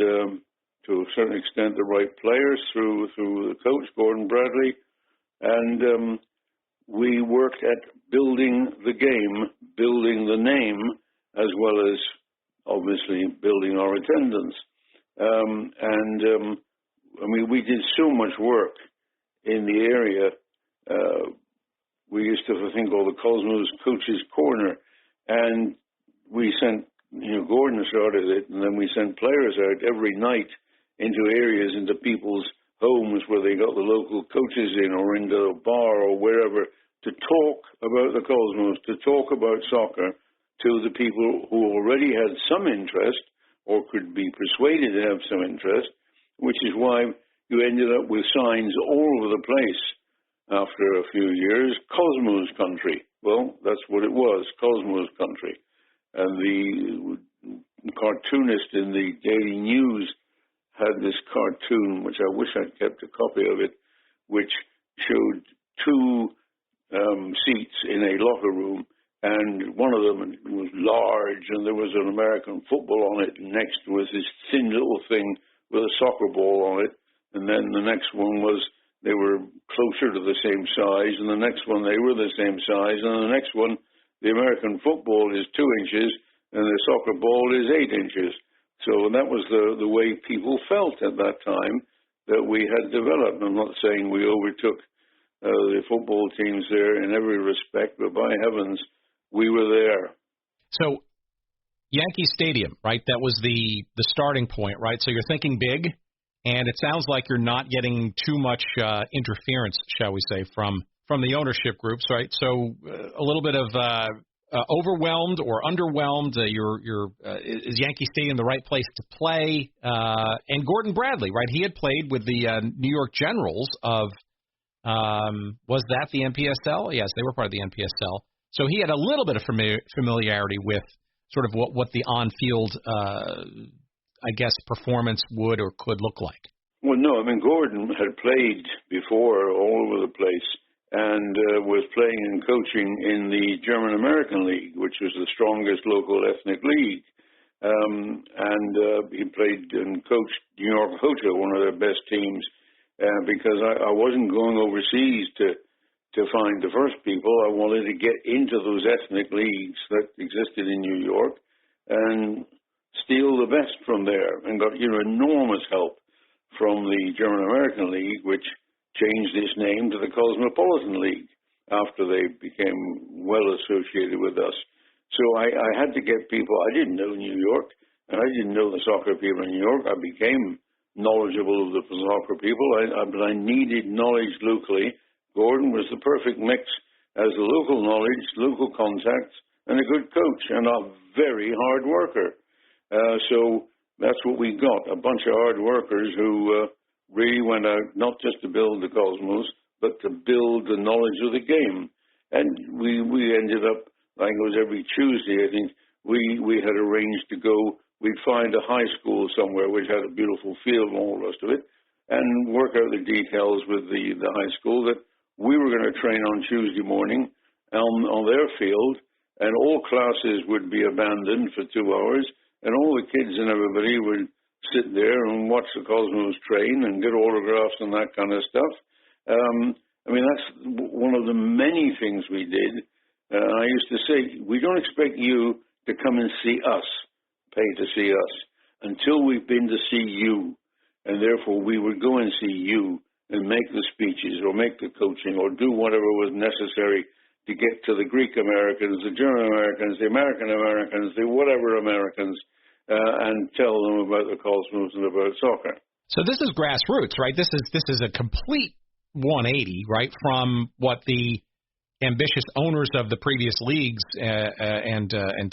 to a certain extent the right players through the coach, Gordon Bradley. And we worked at building the game, building the name, as well as obviously building our attendance. We did so much work in the area. We used to have a thing called the Cosmos Coaches Corner, and we sent, Gordon started it, and then we sent players out every night into areas, into people's homes where they got the local coaches in, or into a bar or wherever, to talk about the Cosmos, to talk about soccer to the people who already had some interest or could be persuaded to have some interest, which is why you ended up with signs all over the place after a few years, Cosmos Country. Well, that's what it was, Cosmos Country. And the cartoonist in the Daily News had this cartoon, which I wish I'd kept a copy of it, which showed two seats in a locker room, and one of them was large, and there was an American football on it, and next was this thin little thing with a soccer ball on it, and then the next one was, they were closer to the same size, and the next one they were the same size, and the next one, the American football is 2 inches, and the soccer ball is 8 inches. So that was the way people felt at that time that we had developed. I'm not saying we overtook the football teams there in every respect, but by heavens, we were there. So Yankee Stadium, right? That was the starting point, right? So you're thinking big, and it sounds like you're not getting too much interference, shall we say, from the ownership groups, right? So a little bit of overwhelmed or underwhelmed. Is Yankee Stadium the right place to play? And Gordon Bradley, right? He had played with the New York Generals of, was that the NPSL? Yes, they were part of the NPSL. So he had a little bit of familiarity with sort of what the on-field, performance would or could look like. Well, no, Gordon had played before all over the place and was playing and coaching in the German-American League, which was the strongest local ethnic league. He played and coached New York Hotel, one of their best teams, because I wasn't going overseas to find the first people. I wanted to get into those ethnic leagues that existed in New York and steal the best from there, and got enormous help from the German-American League, which changed its name to the Cosmopolitan League after they became well associated with us. So I had to get people. I didn't know New York, and I didn't know the soccer people in New York. I became knowledgeable of the soccer people, but I needed knowledge locally. Gordon was the perfect mix as the local knowledge, local contacts, and a good coach, and a very hard worker. So that's what we got, a bunch of hard workers who really went out not just to build the Cosmos, but to build the knowledge of the game. And we ended up, I think it was every Tuesday, I think, we had arranged to go, we'd find a high school somewhere which had a beautiful field and all the rest of it, and work out the details with the high school that we were going to train on Tuesday morning on their field, and all classes would be abandoned for 2 hours, and all the kids and everybody would sit there and watch the Cosmos train and get autographs and that kind of stuff. I mean, that's one of the many things we did. I used to say, we don't expect you to come and see us, pay to see us, until we've been to see you. And therefore, we would go and see you and make the speeches or make the coaching or do whatever was necessary to get to the Greek Americans, the German Americans, the American Americans, the whatever Americans, and tell them about the Cosmos and about soccer. So this is grassroots, right? This is a complete 180, right, from what the ambitious owners of the previous leagues and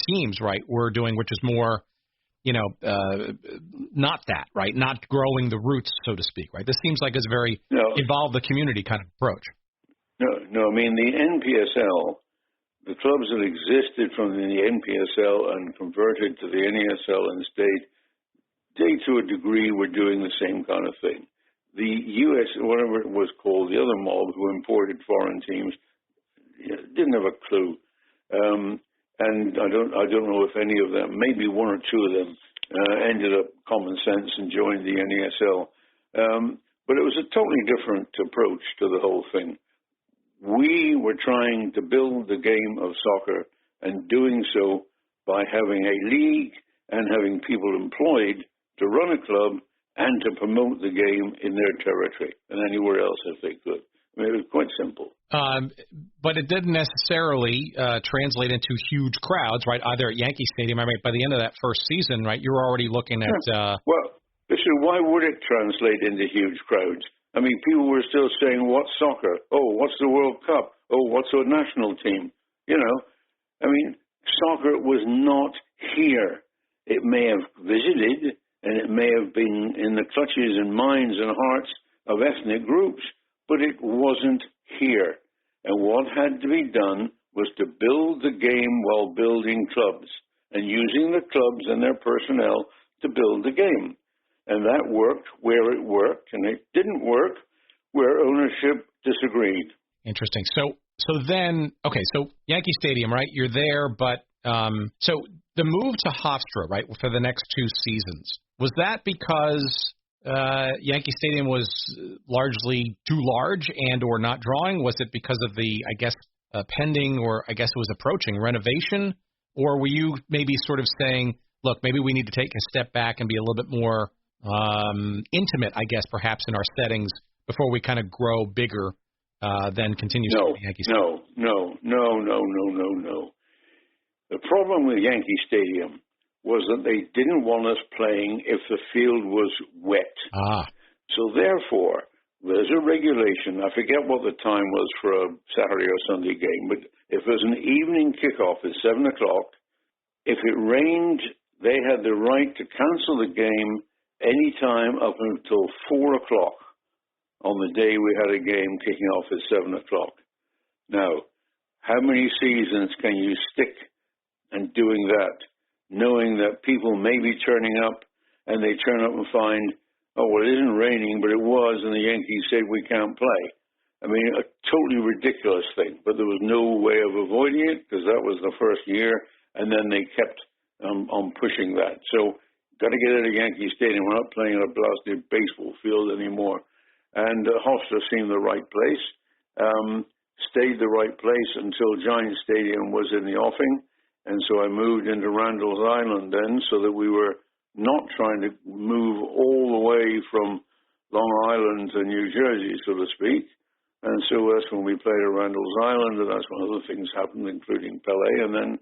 teams, right, were doing, which is more, not that, right, not growing the roots, so to speak, right? This seems like it's a very involve the community kind of approach. No, I mean, the NPSL, the clubs that existed from the NPSL and converted to the NASL and they to a degree were doing the same kind of thing. The U.S., whatever it was called, the other mob who imported foreign teams, didn't have a clue. And I don't know if any of them, maybe one or two of them, ended up common sense and joined the NASL. But it was a totally different approach to the whole thing. We were trying to build the game of soccer and doing so by having a league and having people employed to run a club and to promote the game in their territory and anywhere else if they could. I mean, it was quite simple. But it didn't necessarily translate into huge crowds, right, either at Yankee Stadium. I mean, by the end of that first season, right, you were already looking at... Well, listen, why would it translate into huge crowds? I mean, people were still saying, what's soccer? Oh, what's the World Cup? Oh, what's our national team? I mean, soccer was not here. It may have visited, and it may have been in the clutches and minds and hearts of ethnic groups, but it wasn't here. And what had to be done was to build the game while building clubs and using the clubs and their personnel to build the game. And that worked where it worked, and it didn't work where ownership disagreed. Interesting. So then, okay, so Yankee Stadium, right? You're there, but so the move to Hofstra, right, for the next 2 seasons, was that because Yankee Stadium was largely too large and or not drawing? Was it because of the, I guess, pending or I guess it was approaching renovation? Or were you maybe sort of saying, look, maybe we need to take a step back and be a little bit more intimate, I guess, perhaps in our settings before we kind of grow bigger than continue to be Yankee Stadium? No. The problem with Yankee Stadium was that they didn't want us playing if the field was wet. So therefore, there's a regulation. I forget what the time was for a Saturday or Sunday game, but if there's an evening kickoff at 7 o'clock, if it rained, they had the right to cancel the game any time up until 4 o'clock on the day we had a game kicking off at 7 o'clock. Now, how many seasons can you stick and doing that, knowing that people may be turning up and they turn up and find, oh, well, it isn't raining, but it was, and the Yankees said we can't play. I mean, a totally ridiculous thing, but there was no way of avoiding it because that was the first year, and then they kept on pushing that. So, got to get out of Yankee Stadium. We're not playing in a blasted baseball field anymore. And Hofstra seemed the right place, stayed the right place until Giant Stadium was in the offing. And so I moved into Randall's Island then so that we were not trying to move all the way from Long Island to New Jersey, so to speak. And so that's when we played at Randall's Island, and that's when other things happened, including Pele, and then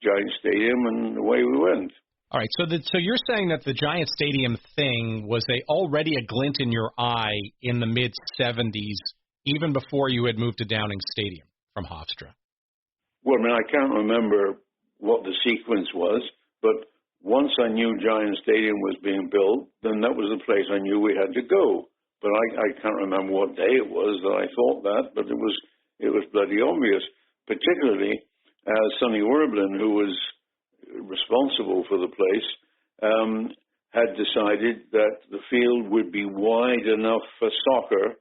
Giant Stadium, and away we went. All right, so you're saying that the Giant Stadium thing was already a glint in your eye in the mid-'70s, even before you had moved to Downing Stadium from Hofstra. Well, I mean, I can't remember what the sequence was, but once I knew Giant Stadium was being built, then that was the place I knew we had to go. But I can't remember what day it was that I thought that, but it was bloody obvious, particularly Sonny Werblin, who was responsible for the place, had decided that the field would be wide enough for soccer,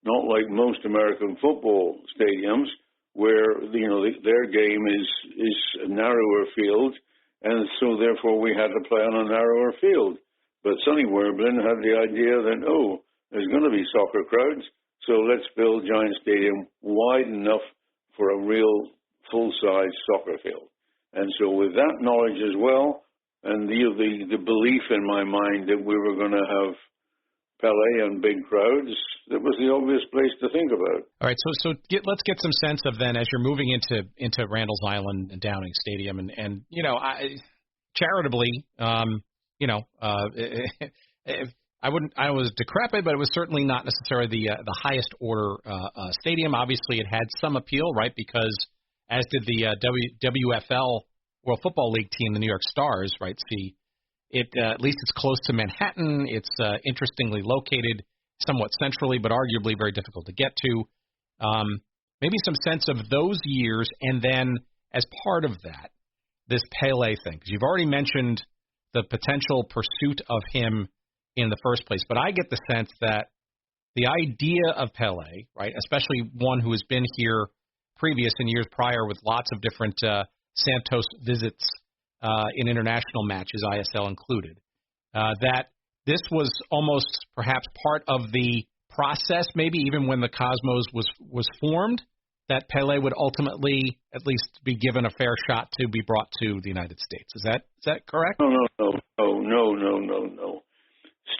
not like most American football stadiums, where their game is a narrower field, and so therefore we had to play on a narrower field. But Sonny Werblin had the idea that, there's going to be soccer crowds, so let's build Giant Stadium wide enough for a real full-size soccer field. And so with that knowledge as well, and the belief in my mind that we were going to have Pele and big crowds, that was the obvious place to think about. All right, so let's get some sense of then as you're moving into Randall's Island and Downing Stadium, and charitably, I was decrepit, but it was certainly not necessarily the highest order stadium. Obviously, it had some appeal, right? Because as did the WFL World Football League team, the New York Stars, right? See, at least it's close to Manhattan. It's interestingly located, somewhat centrally, but arguably very difficult to get to. Maybe some sense of those years, and then as part of that, this Pele thing, because you've already mentioned the potential pursuit of him in the first place. But I get the sense that the idea of Pele, right, especially one who has been here previous in years prior with lots of different Santos visits in international matches, ISL included, that this was almost perhaps part of the process, maybe even when the Cosmos was formed, that Pele would ultimately at least be given a fair shot to be brought to the United States. Is that correct? No.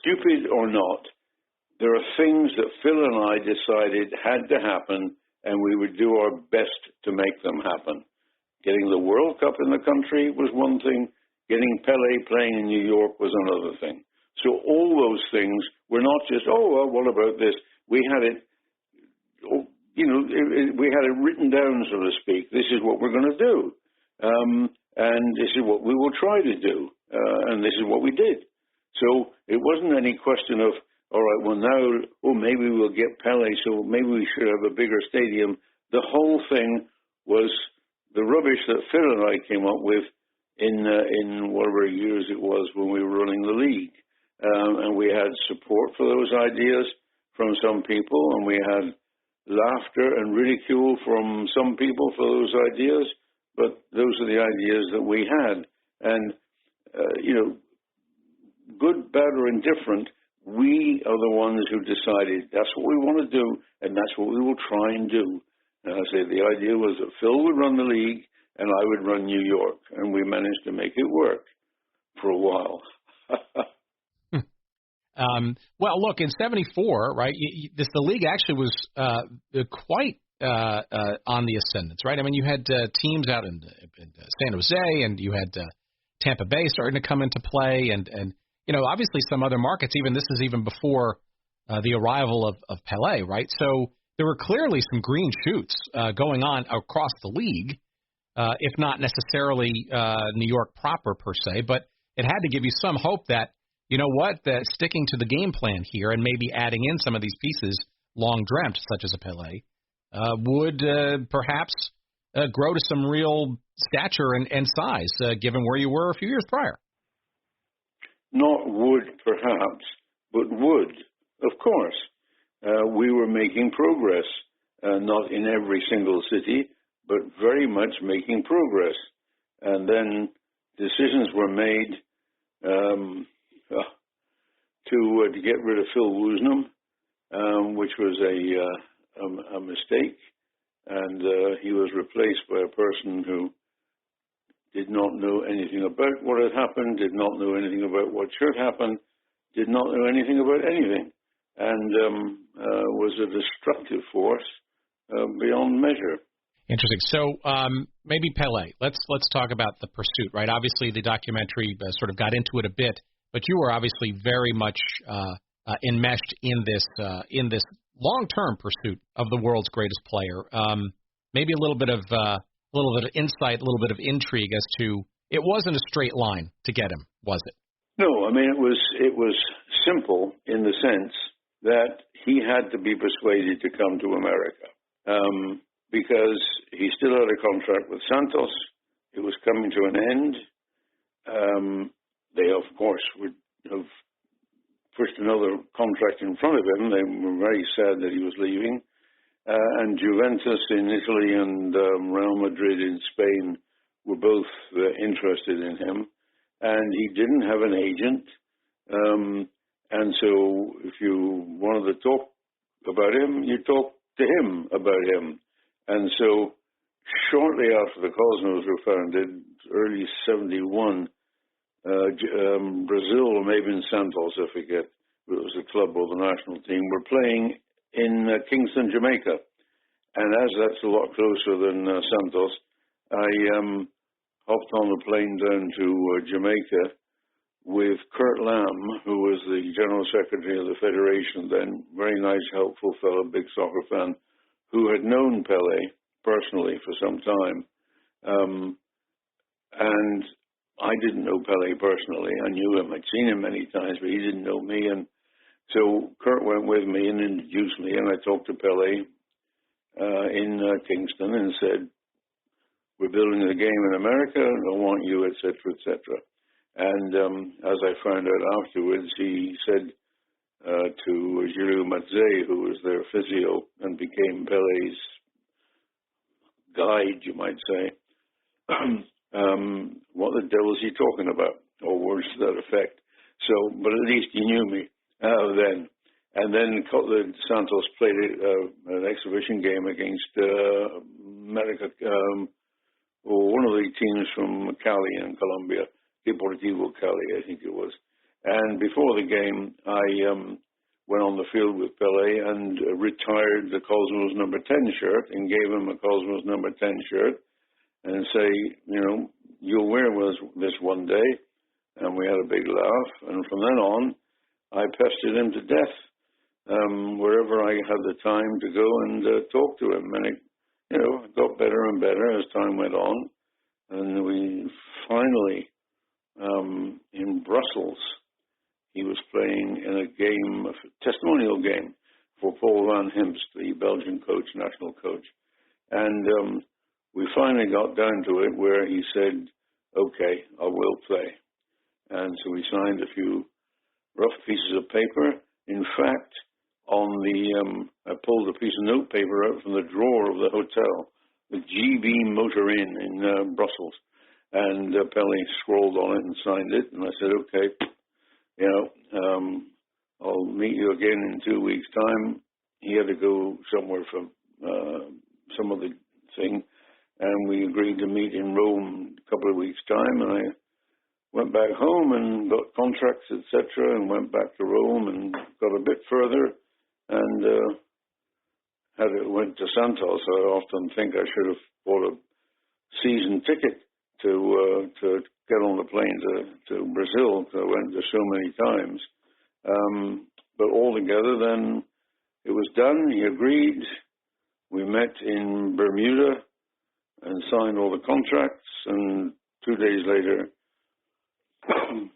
Stupid or not, there are things that Phil and I decided had to happen, and we would do our best to make them happen. Getting the World Cup in the country was one thing. Getting Pele playing in New York was another thing. So all those things were not just, what about this? We had it, we had it written down, so to speak. This is what we're going to do. And this is what we will try to do. And this is what we did. So it wasn't any question of, all right, well now, maybe we'll get Pele, so maybe we should have a bigger stadium. The whole thing was the rubbish that Phil and I came up with in whatever years it was when we were running the league. And we had support for those ideas from some people, and we had laughter and ridicule from some people for those ideas, but those are the ideas that we had. And, good, bad, or indifferent, we are the ones who decided that's what we want to do, and that's what we will try and do. And I say the idea was that Phil would run the league, and I would run New York, and we managed to make it work for a while. Well, look, in '74, right, the league actually was quite on the ascendance, right? I mean, you had teams out in San Jose, and you had Tampa Bay starting to come into play, and obviously some other markets. This is even before the arrival of Pele, right? So there were clearly some green shoots going on across the league, if not necessarily New York proper per se, but it had to give you some hope that, that sticking to the game plan here and maybe adding in some of these pieces long dreamt, such as a Pele, would perhaps grow to some real stature and size, given where you were a few years prior. Not would, perhaps, but would, of course. We were making progress, not in every single city, but very much making progress. And then decisions were made to get rid of Phil Woosnam, which was a mistake. And he was replaced by a person who did not know anything about what had happened, did not know anything about what should happen, did not know anything about anything, and was a destructive force beyond measure. Interesting. So maybe Pele. Let's talk about the pursuit, right? Obviously, the documentary sort of got into it a bit, but you were obviously very much enmeshed in this long-term pursuit of the world's greatest player. Maybe a little bit of insight, a little bit of intrigue as to it wasn't a straight line to get him, was it? No, I mean it was simple in the sense that he had to be persuaded to come to America because he still had a contract with Santos. It was coming to an end. They, of course, were have pushed another contract in front of him. They were very sad that he was leaving. And Juventus in Italy and Real Madrid in Spain were both interested in him. And he didn't have an agent. And so if you wanted to talk about him, you talk to him about him. And so shortly after the Cosmos were founded, early 71, Brazil, or maybe in Santos, I forget, it was the club or the national team, were playing in Kingston, Jamaica. And as that's a lot closer than Santos, I hopped on the plane down to Jamaica with Kurt Lamb, who was the General Secretary of the Federation then, very nice, helpful fellow, big soccer fan, who had known Pele personally for some time. And I didn't know Pele personally. I knew him. I'd seen him many times, but he didn't know me. And so Kurt went with me and introduced me, and I talked to Pele in Kingston and said, we're building a game in America, I want you, etc., etc. And as I found out afterwards, he said to Giroud Matze, who was their physio and became Pele's guide, you might say, what the devil is he talking about? Or words to that effect. So, but at least he knew me then. And then Santos played an exhibition game against America, or one of the teams from Cali in Colombia, Deportivo Cali, I think it was. And before the game, I went on the field with Pele and retired the Cosmos number 10 shirt and gave him a Cosmos number 10 shirt and say, you know, you'll wear this one day. And we had a big laugh. And from then on, I pestered him to death wherever I had the time to go and talk to him. And it, you know, got better and better as time went on. And we finally, in Brussels, he was playing in a game, a testimonial game for Paul van Himst, the Belgian coach, national coach. And we finally got down to it where he said, okay, I will play. And so we signed a few rough pieces of paper. In fact, I pulled a piece of notepaper out from the drawer of the hotel, the GB Motor Inn in Brussels. And Pele scrolled on it and signed it. And I said, okay, you know, I'll meet you again in 2 weeks' time. He had to go somewhere for some other thing. And we agreed to meet in Rome a couple of weeks' time. And I went back home and got contracts, etc., and went back to Rome and got a bit further and went to Santos. I often think I should have bought a season ticket to get on the plane to Brazil, because I went there so many times. But altogether, then it was done. He agreed. We met in Bermuda and signed all the contracts, and 2 days later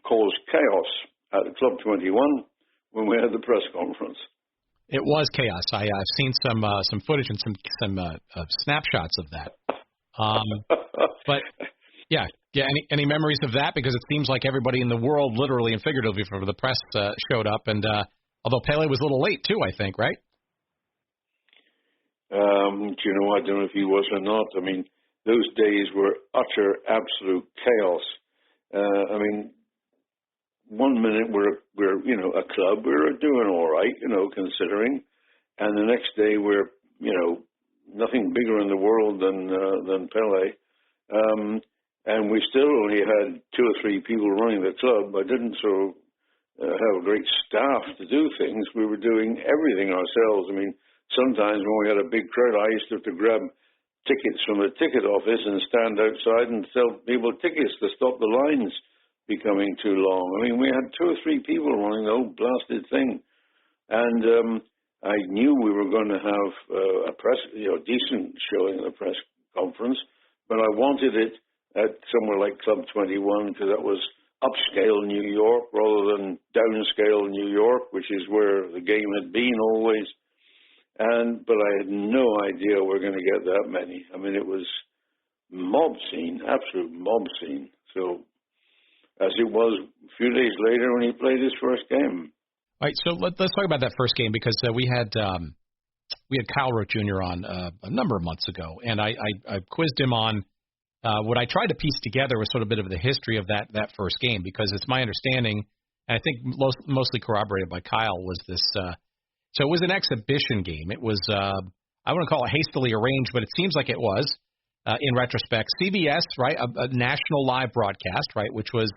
caused chaos at the Club 21 when we had the press conference. It was chaos. I've seen some footage and some snapshots of that. But yeah. Any memories of that? Because it seems like everybody in the world, literally and figuratively, for the press showed up. And although Pele was a little late too, I think, right? You know, I don't know if he was or not. I mean, those days were utter, absolute chaos. I mean, 1 minute we're you know, a club, we're doing all right, you know, considering, and the next day we're, you know, nothing bigger in the world than Pele, and we still only had 2 or 3 people running the club. I didn't have a great staff to do things. We were doing everything ourselves. I mean, sometimes when we had a big crowd, I used to have to grab tickets from the ticket office and stand outside and sell people tickets to stop the lines becoming too long. I mean, we had 2 or 3 people running the whole blasted thing. And I knew we were going to have a press, you know, decent showing in the press conference, but I wanted it at somewhere like Club 21 because that was upscale New York rather than downscale New York, which is where the game had been always. But I had no idea we're going to get that many. I mean, it was mob scene, absolute mob scene. So as it was a few days later when he played his first game. All right, so let's talk about that first game, because we had Kyle Rote Jr. on a number of months ago, and I quizzed him on what I tried to piece together was sort of a bit of the history of that first game, because it's my understanding, and I think mostly corroborated by Kyle, was this. So it was an exhibition game. It was I wouldn't call it hastily arranged, but it seems like it was in retrospect. CBS, right, a national live broadcast, right, which was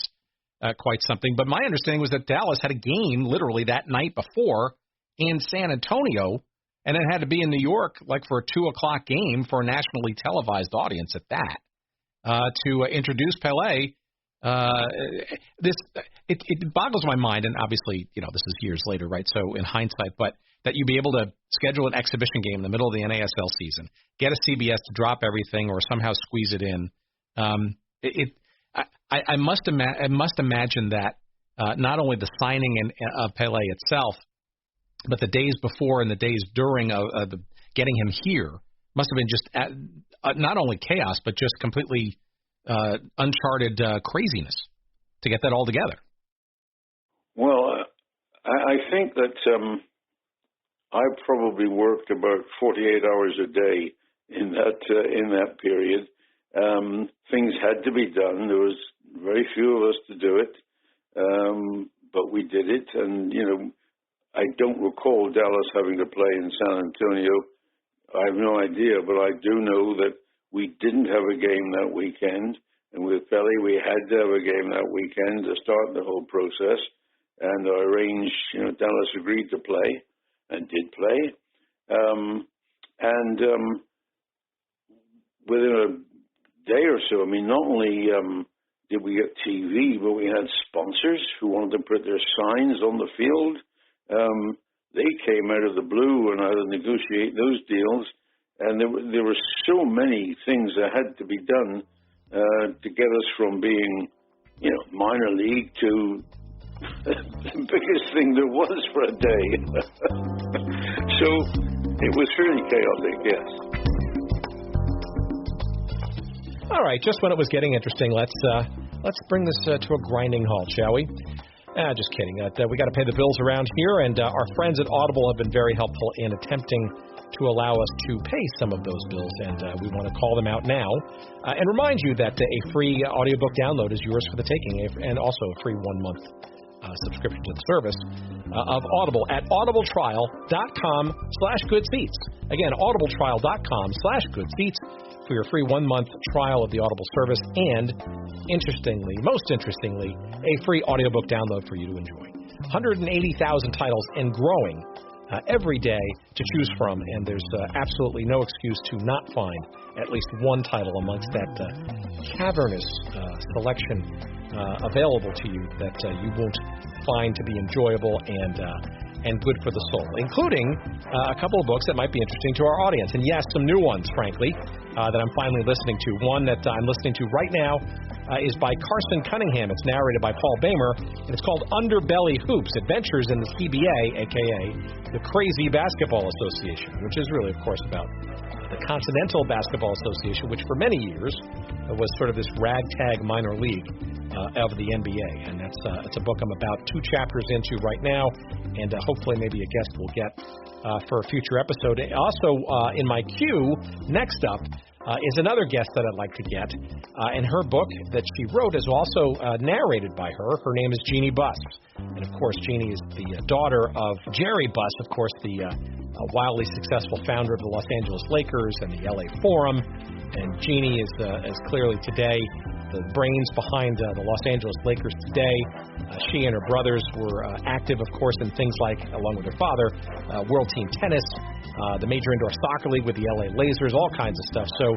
quite something. But my understanding was that Dallas had a game literally that night before in San Antonio, and it had to be in New York like for a 2:00 game for a nationally televised audience at that to introduce Pele. It boggles my mind, and obviously, this is years later, right? So in hindsight, but that you'd be able to schedule an exhibition game in the middle of the NASL season, get a CBS to drop everything or somehow squeeze it in. I must imagine that not only the signing of Pele itself, but the days before and the days during getting him here must have been just not only chaos, but just completely uncharted craziness to get that all together. Well, I think that I probably worked about 48 hours a day in that period. Things had to be done. There was very few of us to do it, but we did it. And I don't recall Dallas having to play in San Antonio. I have no idea, but I do know that we didn't have a game that weekend. And with Pele, we had to have a game that weekend to start the whole process. And I arranged, Dallas agreed to play and did play. Within a day or so, not only did we get TV, but we had sponsors who wanted to put their signs on the field. They came out of the blue and had to negotiate those deals. And there were so many things that had to be done to get us from being, minor league to the biggest thing there was for a day. So it was fairly chaotic, yes. All right, just when it was getting interesting, let's bring this to a grinding halt, shall we? Just kidding. We got to pay the bills around here, and our friends at Audible have been very helpful in attempting to allow us to pay some of those bills, and we want to call them out now and remind you that a free audiobook download is yours for the taking, and also a free 1-month subscription to the service of Audible at audibletrial.com/goodseats. Again, audibletrial.com/goodseats for your free 1-month trial of the Audible service, and most interestingly, a free audiobook download for you to enjoy. 180,000 titles and growing every day to choose from, and there's absolutely no excuse to not find at least one title amongst that cavernous selection available to you that you won't find to be enjoyable and good for the soul, including a couple of books that might be interesting to our audience. And yes, some new ones, frankly, that I'm finally listening to. One that I'm listening to right now is by Carson Cunningham. It's narrated by Paul Bamer, and it's called Underbelly Hoops, Adventures in the CBA, a.k.a. the Crazy Basketball Association, which is really, of course, about the Continental Basketball Association, which for many years was sort of this ragtag minor league of the NBA. And it's a book I'm about 2 chapters into right now, and hopefully maybe a guest will get for a future episode. Also, in my queue, next up, is another guest that I'd like to get, and her book that she wrote is also narrated by her. Her name is Jeannie Buss, and of course Jeannie is the daughter of Jerry Buss, of course the wildly successful founder of the Los Angeles Lakers and the LA Forum, and Jeannie is clearly today the brains behind the Los Angeles Lakers today. She and her brothers were active, of course, in things like, along with her father, World Team Tennis, the Major Indoor Soccer League with the LA Lasers, all kinds of stuff. So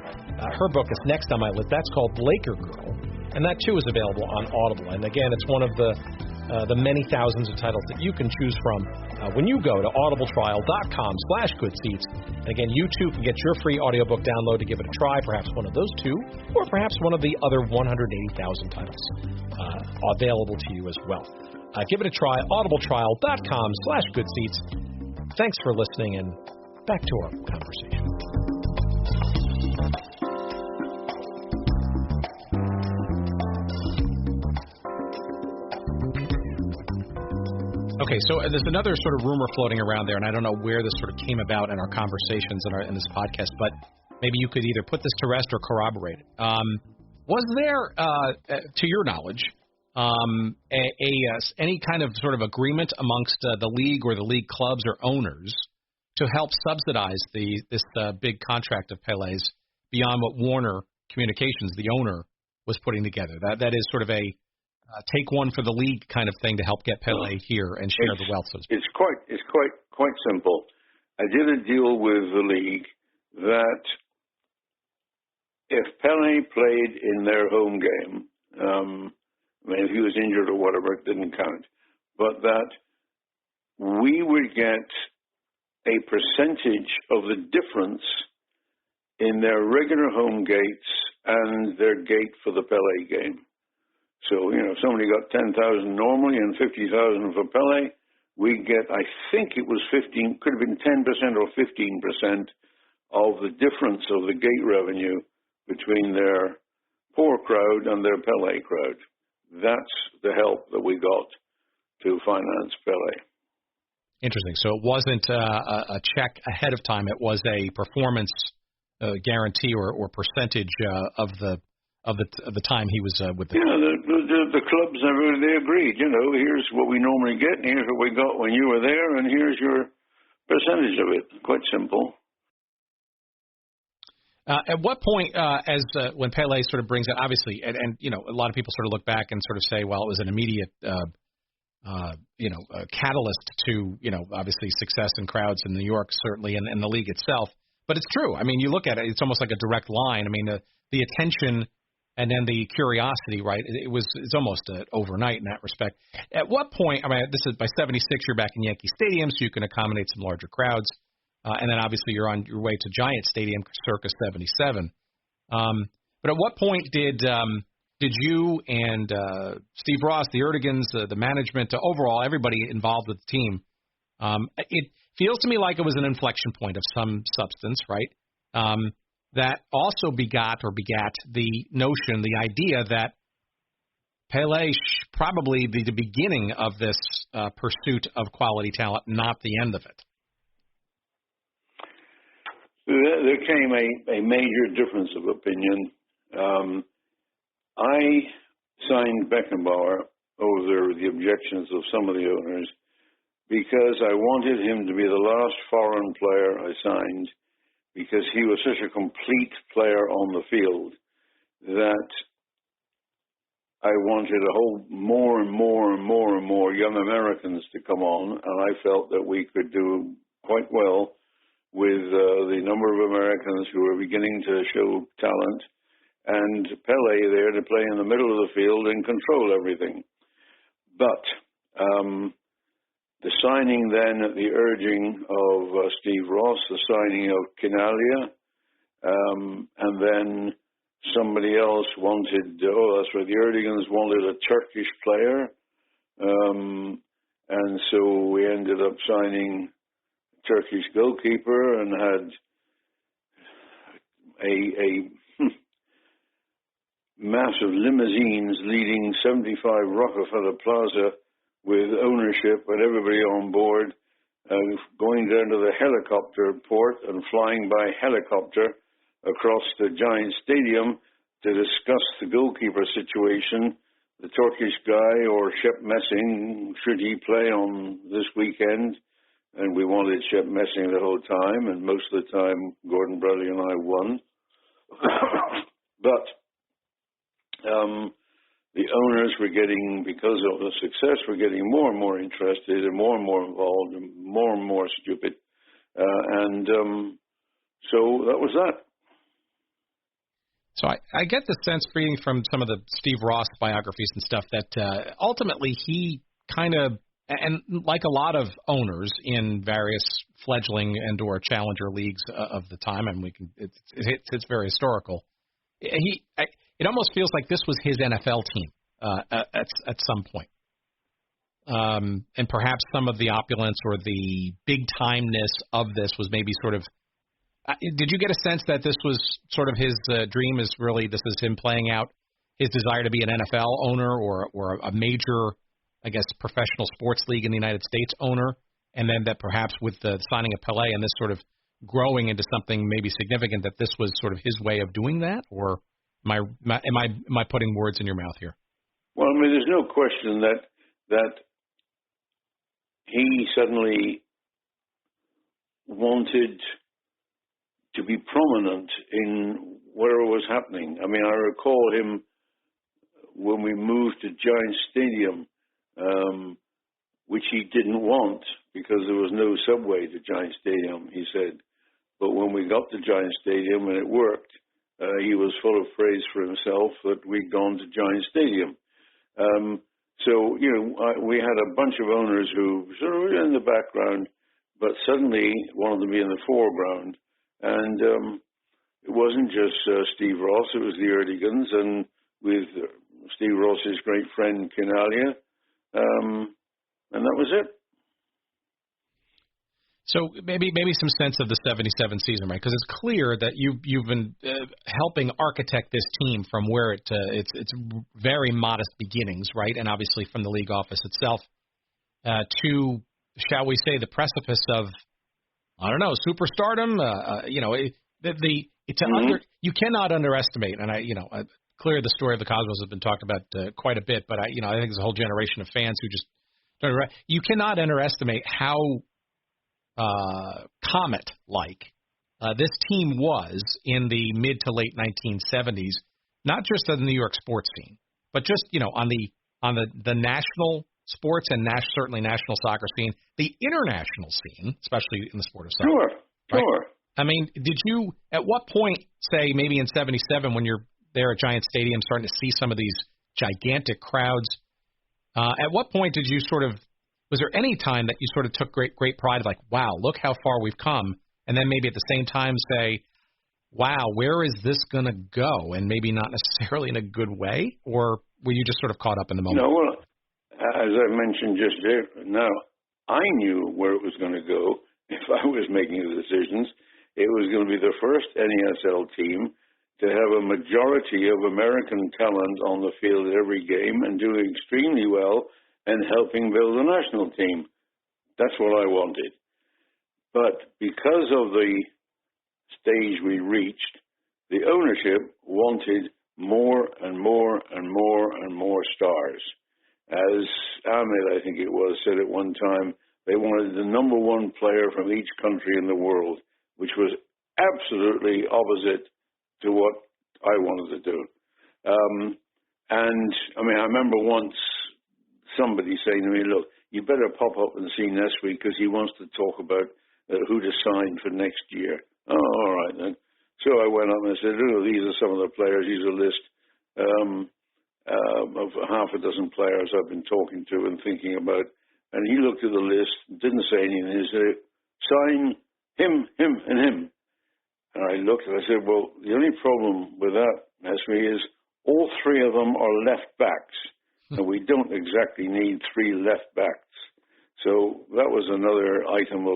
her book is next on my list. That's called Laker Girl, and that too is available on Audible. And again, it's one of the many thousands of titles that you can choose from when you go to audibletrial.com/goodseats. And again, you too can get your free audiobook download to give it a try, perhaps one of those 2, or perhaps one of the other 180,000 titles available to you as well. Give it a try, audibletrial.com/goodseats. Thanks for listening, and back to our conversation. Okay, so there's another sort of rumor floating around there, and I don't know where this sort of came about in our conversations in this podcast, but maybe you could either put this to rest or corroborate it. Was there, to your knowledge, any kind of sort of agreement amongst the league or the league clubs or owners to help subsidize this big contract of Pele's beyond what Warner Communications, the owner, was putting together? That is sort of a take one for the league kind of thing to help get Pele here and share the wealth. So it's quite simple. I did a deal with the league that if Pele played in their home game, I mean, if he was injured or whatever, it didn't count, but that we would get a percentage of the difference in their regular home gates and their gate for the Pele game. So, if somebody got 10,000 normally and 50,000 for Pele, we get, I think it was 15, could have been 10% or 15% of the difference of the gate revenue between their poor crowd and their Pele crowd. That's the help that we got to finance Pele. Interesting. So it wasn't a check ahead of time. It was a performance guarantee or percentage of the time he was with the. The clubs they agreed. Here's what we normally get, and here's what we got when you were there, and here's your percentage of it. Quite simple. At what point, when Pele sort of brings it, obviously, and a lot of people sort of look back and sort of say, well, it was an immediate, a catalyst to, obviously success in crowds in New York, certainly, and the league itself. But it's true. I mean, you look at it; it's almost like a direct line. I mean, the attention and then the curiosity, right? It's almost overnight in that respect. At what point? I mean, this is by '76. You're back in Yankee Stadium, so you can accommodate some larger crowds. And then obviously you're on your way to Giant Stadium, circa '77. But at what point did you and Steve Ross, the Erdigans, the management, overall everybody involved with the team, it feels to me like it was an inflection point of some substance, right? That also begat the notion, the idea that Pele probably the beginning of this pursuit of quality talent, not the end of it. There came a major difference of opinion. I signed Beckenbauer over the objections of some of the owners because I wanted him to be the last foreign player I signed, because he was such a complete player on the field that I wanted a whole more and more young Americans to come on, and I felt that we could do quite well with the number of Americans who were beginning to show talent, and Pele there to play in the middle of the field and control everything. But the signing then at the urging of Steve Ross, the signing of Kinalia, and then somebody else wanted, that's right, the Erdigans wanted a Turkish player, and so we ended up signing Turkish goalkeeper and had a mass of limousines leading 75 Rockefeller Plaza with ownership and everybody on board, going down to the helicopter port and flying by helicopter across the Giant Stadium to discuss the goalkeeper situation, the Turkish guy or Shep Messing, should he play on this weekend? And we wanted Shep Messing the whole time, and most of the time Gordon Bradley and I won. But the owners were getting, because of the success, were getting more and more interested and more involved and more stupid. So that was that. So I get the sense, reading from some of the Steve Ross biographies and stuff, that ultimately he kind of, and like a lot of owners in various fledgling and or challenger leagues of the time, and it's very historical. It almost feels like this was his NFL team at some point, and perhaps some of the opulence or the big timeness of this was maybe sort of. Did you get a sense that this was sort of his dream? Is really this is him playing out his desire to be an NFL owner or a major I guess, professional sports league in the United States owner, and then that perhaps with the signing of Pele and this sort of growing into something maybe significant, that this was sort of his way of doing that? Or am I putting words in your mouth here? Well, I mean, there's no question that he suddenly wanted to be prominent in whatever was happening. I mean, I recall him when we moved to Giant Stadium, which he didn't want because there was no subway to Giant Stadium, he said. But when we got to Giant Stadium and it worked, he was full of praise for himself that we'd gone to Giant Stadium. So, you know, we had a bunch of owners who sort of were in the background, but suddenly wanted to be in the foreground. And it wasn't just Steve Ross, it was the Erdigans, and with Steve Ross's great friend, Kinalia, and that was it. So maybe some sense of the 77 season, right? Because it's clear that you've been helping architect this team from where it's very modest beginnings, right? And obviously from the league office itself to, shall we say, the precipice of, I don't know, superstardom. You know, you cannot underestimate. And clearly the story of the Cosmos has been talked about quite a bit. But I think there's a whole generation of fans who just don't. You cannot underestimate how comet-like this team was in the mid to late 1970s, not just on the New York sports scene, but just on the national sports and certainly national soccer scene, the international scene, especially in the sport of soccer. Sure, right? Sure. I mean, did you at what point, say maybe in '77, when you're there at Giant Stadium, starting to see some of these gigantic crowds? At what point did you was there any time that you sort of took great pride, like, wow, look how far we've come, and then maybe at the same time say, wow, where is this going to go, and maybe not necessarily in a good way? Or were you just sort of caught up in the moment? No, well, as I mentioned just there, now, I knew where it was going to go if I was making the decisions. It was going to be the first NASL team to have a majority of American talent on the field at every game and doing extremely well and helping build a national team. That's what I wanted. But because of the stage we reached, the ownership wanted more and more and more and more stars. As Ahmed, I think it was, said at one time, they wanted the number one player from each country in the world, which was absolutely opposite to what I wanted to do. And, I mean, I remember once somebody saying to me, look, you better pop up and see Nestle because he wants to talk about who to sign for next year. Oh, all right, then. So I went up and I said, look, these are some of the players. Here's a list of half a dozen players I've been talking to and thinking about. And he looked at the list, didn't say anything. He said, sign him, and him. And I looked and I said, well, the only problem with that, Nestle, is all three of them are left backs. And we don't exactly need three left backs. So that was another item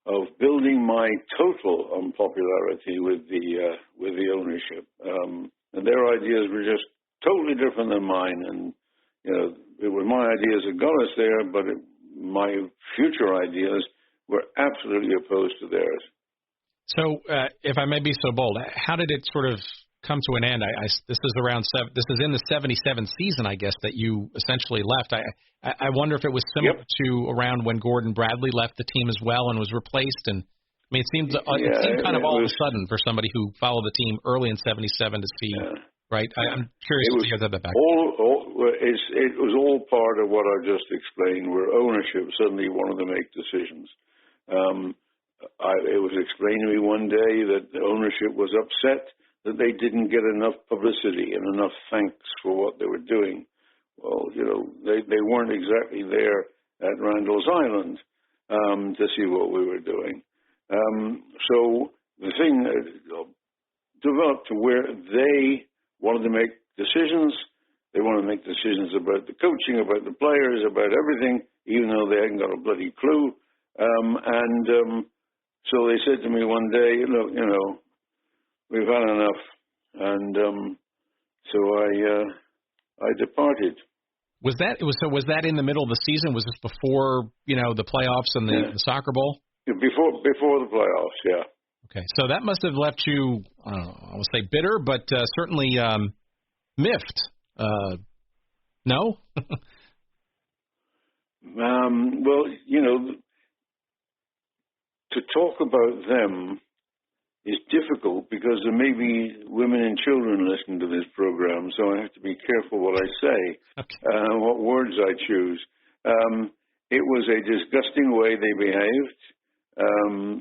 of building my total unpopularity with the ownership. And their ideas were just totally different than mine. And, it was my ideas that got us there, but my future ideas were absolutely opposed to theirs. So if I may be so bold, how did it sort of come to an end? This is in the 77 season, I guess, that you essentially left. I wonder if it was similar to around when Gordon Bradley left the team as well and was replaced. And I mean, it seemed kind of all of a sudden for somebody who followed the team early in 77 to see. Right, I'm curious to hear that back. It was all part of what I just explained, where ownership suddenly wanted to make decisions. It was explained to me one day that the ownership was upset that they didn't get enough publicity and enough thanks for what they were doing. Well, they weren't exactly there at Randall's Island to see what we were doing. So the thing developed to where they wanted to make decisions. They wanted to make decisions about the coaching, about the players, about everything, even though they hadn't got a bloody clue. So they said to me one day, look, we've had enough. And so I departed. Was that in the middle of the season? Was this before, the playoffs and the soccer bowl? Before the playoffs, yeah. Okay, so that must have left you, I don't know, I would say bitter, but certainly miffed. No? Well, to talk about them is difficult because there may be women and children listening to this program, so I have to be careful what I say, what words I choose. It was a disgusting way they behaved.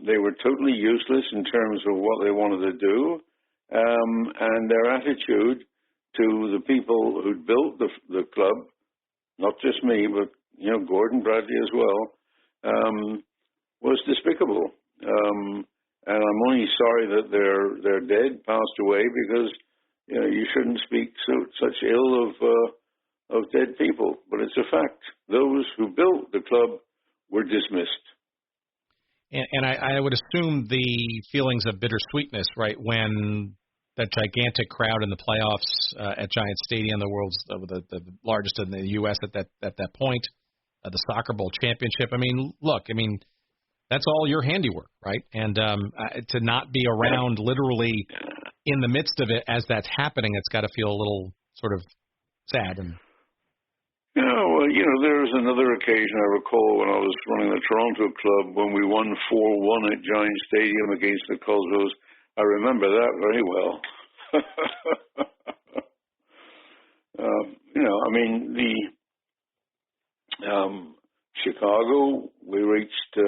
They were totally useless in terms of what they wanted to do, and their attitude to the people who'd built the club, not just me, but Gordon Bradley as well, was despicable. And I'm only sorry that they're dead, passed away, because you shouldn't speak such ill of dead people. But it's a fact. Those who built the club were dismissed. And I would assume the feelings of bittersweetness, right, when that gigantic crowd in the playoffs at Giant Stadium, the world's the largest in the U.S. at that point, the Soccer Bowl championship. That's all your handiwork, right? And to not be around literally in the midst of it as that's happening, it's got to feel a little sort of sad. There was another occasion I recall when I was running the Toronto club when we won 4-1 at Giant Stadium against the Cosmos. I remember that very well. Chicago, we reached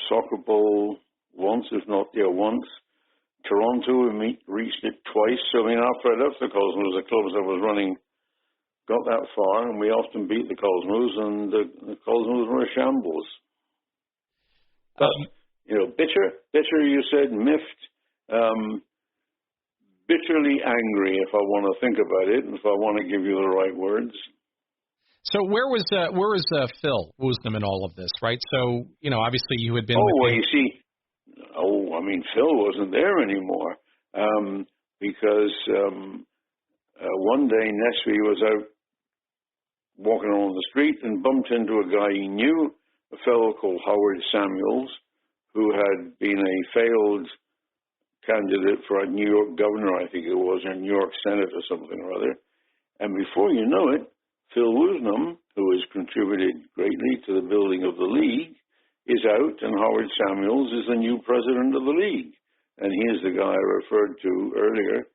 Soccer Bowl once, if not once. Toronto, we reached it twice. So, after I left the Cosmos, the clubs I was running got that far, and we often beat the Cosmos, and the Cosmos were a shambles. But, bitter, you said, miffed, bitterly angry, if I want to think about it, and if I want to give you the right words. So where was Phil Woosnam in all of this, right? So, obviously you had been Phil wasn't there anymore, because one day Nesby was out walking along the street and bumped into a guy he knew, a fellow called Howard Samuels, who had been a failed candidate for a New York governor, I think it was, or New York Senate or something or other. And before you know it, Phil Woosnam, who has contributed greatly to the building of the league, is out, and Howard Samuels is the new president of the league. And he is the guy I referred to earlier.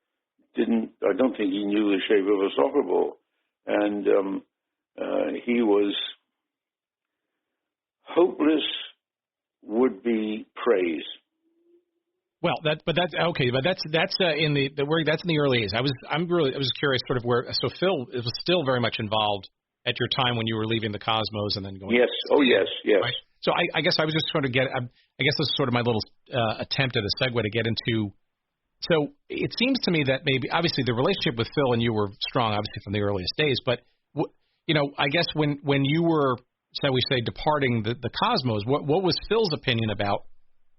I don't think he knew the shape of a soccer ball. And he was hopeless would-be praise. Well, that's in the early days. I was curious sort of where. So Phil was still very much involved at your time when you were leaving the Cosmos and then going. Yes. Oh, yes. Right? So I guess I was just trying to get. I guess this is sort of my little attempt at a segue to get into. So it seems to me that maybe obviously the relationship with Phil and you were strong, obviously from the earliest days. But I guess when you were, shall we say, departing the Cosmos, what was Phil's opinion about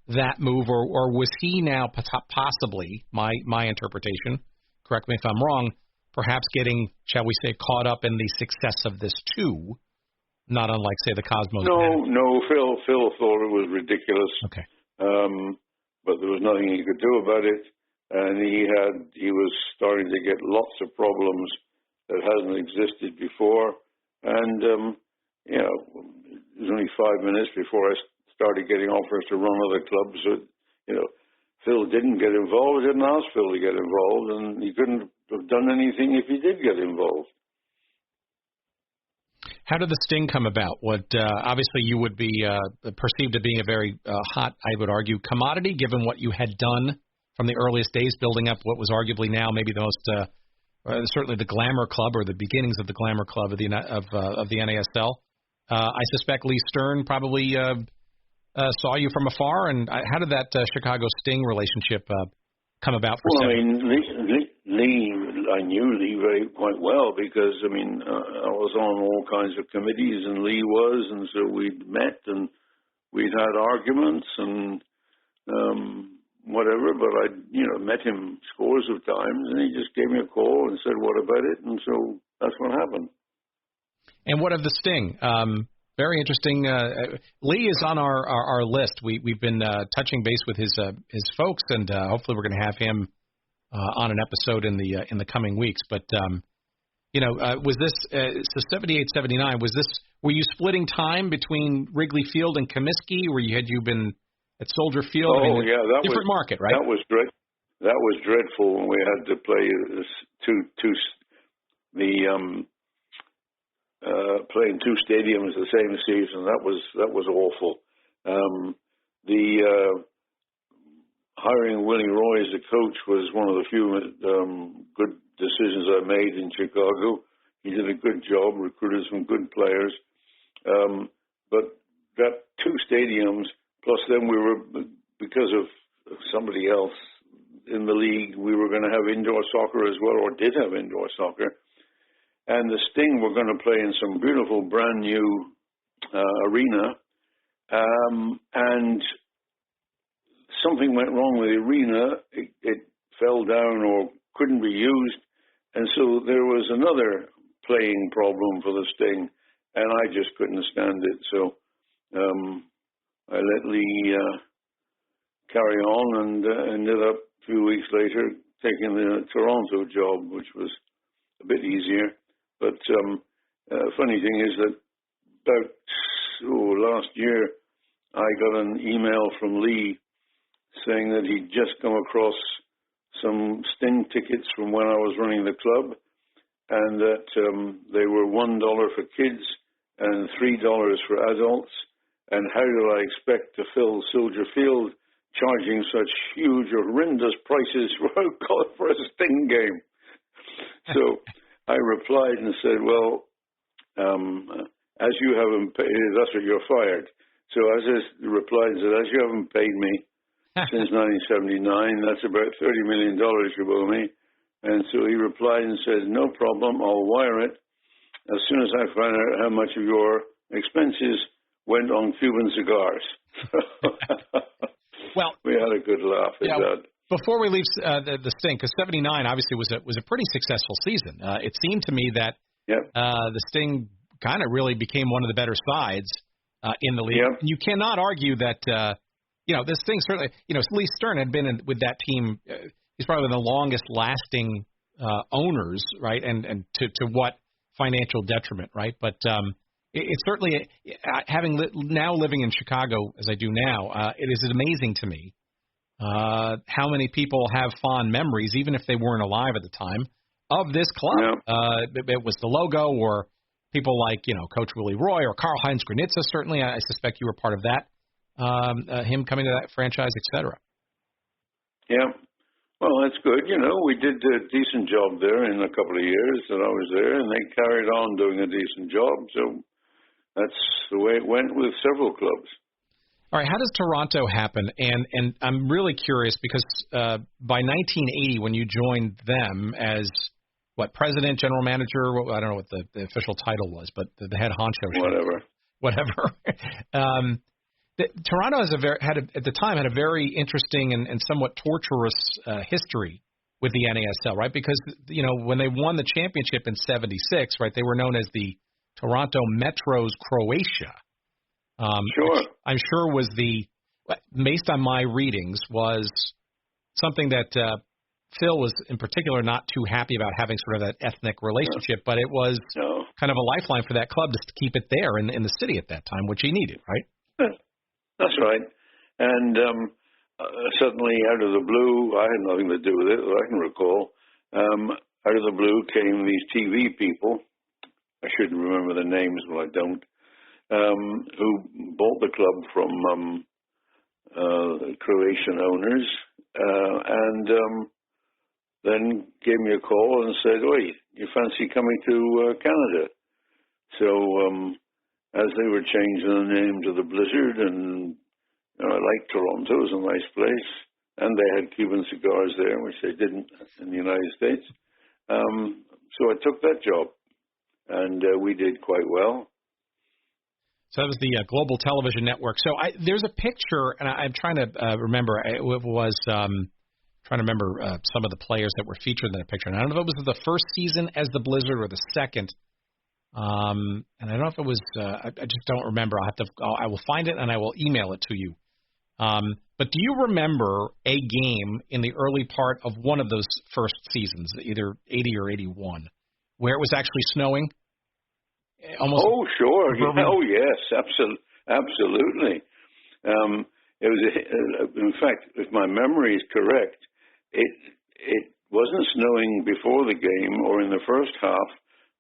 that move, or was he now possibly, my interpretation, correct me if I'm wrong, perhaps getting, shall we say, caught up in the success of this too, not unlike, say, the Cosmos? No, Phil thought it was ridiculous. Okay. But there was nothing he could do about it, and he was starting to get lots of problems that hasn't existed before, and it was only 5 minutes before I started getting offers to run other clubs. Phil didn't get involved. I didn't ask Phil to get involved, and he couldn't have done anything if he did get involved. How did the sting come about? Obviously you would be perceived as being a very hot, I would argue, commodity, given what you had done from the earliest days, building up what was arguably now maybe the most, certainly the glamour club, or the beginnings of the glamour club of the NASL. I suspect Lee Stern probably saw you from afar, and how did that Chicago Sting relationship come about? I knew Lee quite well because I was on all kinds of committees, and Lee was, and so we'd met and we'd had arguments and whatever. But I, met him scores of times, and he just gave me a call and said, "What about it?" And so that's what happened. And what of the Sting? Very interesting. Lee is on our list. We've been touching base with his folks, and hopefully we're going to have him on an episode in the coming weeks. But was this so 78, 79? Were you splitting time between Wrigley Field and Comiskey, or had you been at Soldier Field? Oh, yeah, that different was market, right? That was dreadful when we had to play play in two stadiums the same season. That was awful. Hiring Willie Roy as a coach was one of the few good decisions I made in Chicago. He did a good job, recruited some good players. But that two stadiums, plus then we were, because of somebody else in the league, we were going to have indoor soccer as well, or did have indoor soccer. And the Sting were going to play in some beautiful brand new arena. And something went wrong with the arena. It fell down or couldn't be used. And so there was another playing problem for the Sting, and I just couldn't stand it. So I let Lee carry on and ended up a few weeks later taking the Toronto job, which was a bit easier. But funny thing is that about last year, I got an email from Lee saying that he'd just come across some Sting tickets from when I was running the club, and that they were $1 for kids and $3 for adults. And how do I expect to fill Soldier Field charging such huge, horrendous prices for a Sting game? So I replied and said, well, as you haven't paid, that's what you're fired. So as I replied and said, as you haven't paid me since 1979, that's about $30 million you owe me. And so he replied and said, no problem, I'll wire it as soon as I find out how much of your expenses went on Cuban cigars. Well, we had a good laugh at that. Before we leave the Sting, because 79 obviously was a pretty successful season. It seemed to me that the Sting kind of really became one of the better sides in the league. Yep. You cannot argue that this Sting certainly. Lee Stern had been with that team. He's probably the longest lasting owners, right? And to what financial detriment, right? But it's certainly now living in Chicago as I do now. It is amazing to me. How many people have fond memories, even if they weren't alive at the time, of this club? Yep. It was the logo, or people like Coach Willie Roy or Karl-Heinz Granitza. Certainly, I suspect you were part of that. Him coming to that franchise, etc. Yeah, well, that's good. We did a decent job there in a couple of years that I was there, and they carried on doing a decent job. So that's the way it went with several clubs. All right, how does Toronto happen? And I'm really curious because by 1980, when you joined them as, president, general manager, I don't know what the official title was, but the head honcho. Whatever. Toronto at the time had a very interesting and somewhat torturous history with the NASL, right? Because, when they won the championship in 76, right, they were known as the Toronto Metros Croatia. Sure. I'm sure was based on my readings, was something that Phil was in particular not too happy about having sort of that ethnic relationship, but it was kind of a lifeline for that club to keep it there in the city at that time, which he needed, right? That's right. And suddenly out of the blue, I had nothing to do with it, I can recall, out of the blue came these TV people. I shouldn't remember the names, but I don't. Who bought the club from Croatian owners, and then gave me a call and said, "Oi, you fancy coming to Canada?" So as they were changing the name to the Blizzard, and I liked Toronto, it was a nice place, and they had Cuban cigars there, which they didn't in the United States. So I took that job, and we did quite well. So that was the Global Television Network. So there's a picture, and I'm trying to remember. It was trying to remember some of the players that were featured in that picture. And I don't know if it was the first season as the Blizzard or the second. And I don't know if it was. I just don't remember. I will find it and I will email it to you. But do you remember a game in the early part of one of those first seasons, either 80 or 81, where it was actually snowing? Almost. Oh, sure. Oh, yes, absolutely. It was. In fact, if my memory is correct, it wasn't snowing before the game or in the first half,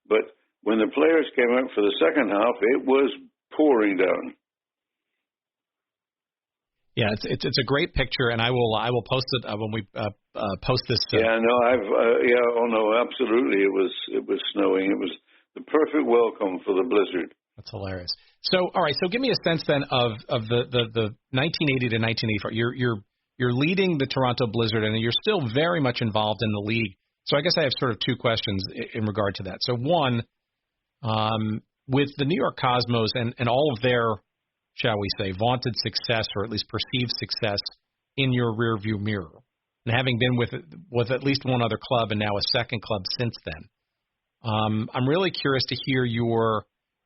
but when the players came out for the second half, it was pouring down. Yeah, it's a great picture, and I will post it when we post this. Yeah, no, absolutely, it was snowing. It was the perfect welcome for the blizzard. That's hilarious. So, all right, so give me a sense then of the 1980 to 1984. You're leading the Toronto Blizzard, and you're still very much involved in the league. So I guess I have sort of two questions in regard to that. So one, with the New York Cosmos and all of their, shall we say, vaunted success, or at least perceived success, in your rearview mirror, and having been with at least one other club and now a second club since then, I'm really curious to hear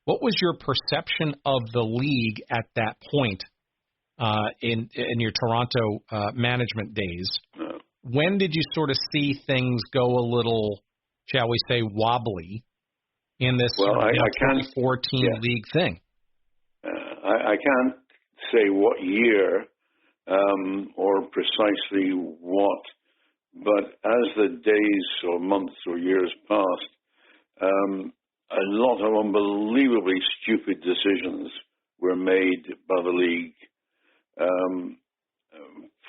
what was your perception of the league at that point in your Toronto management days? When did you sort of see things go a little, shall we say, wobbly in this 14 league thing? I can't say what year or precisely what, but as the days or months or years passed, a lot of unbelievably stupid decisions were made by the league.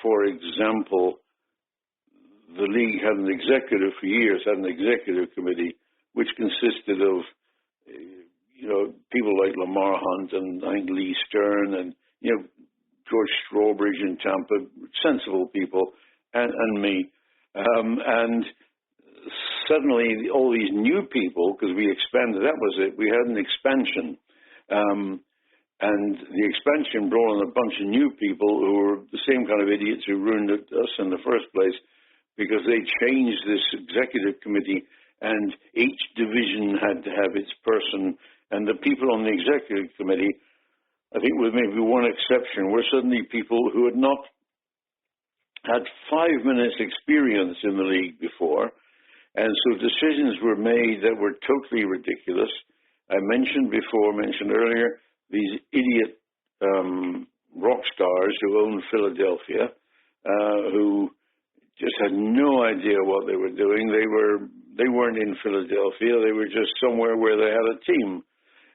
For example, the league had an executive for years, had an executive committee, which consisted of people like Lamar Hunt and Lee Stern and George Strawbridge in Tampa, sensible people, and me. And suddenly all these new people, because we expanded, that was it, we had an expansion. And the expansion brought in a bunch of new people who were the same kind of idiots who ruined us in the first place, because they changed this executive committee and each division had to have its person. And the people on the executive committee, I think with maybe one exception, were suddenly people who had not had 5 minutes experience in the league before. And so decisions were made that were totally ridiculous. I mentioned earlier, these idiot rock stars who owned Philadelphia, who just had no idea what they were doing. They weren't in Philadelphia. They were just somewhere where they had a team.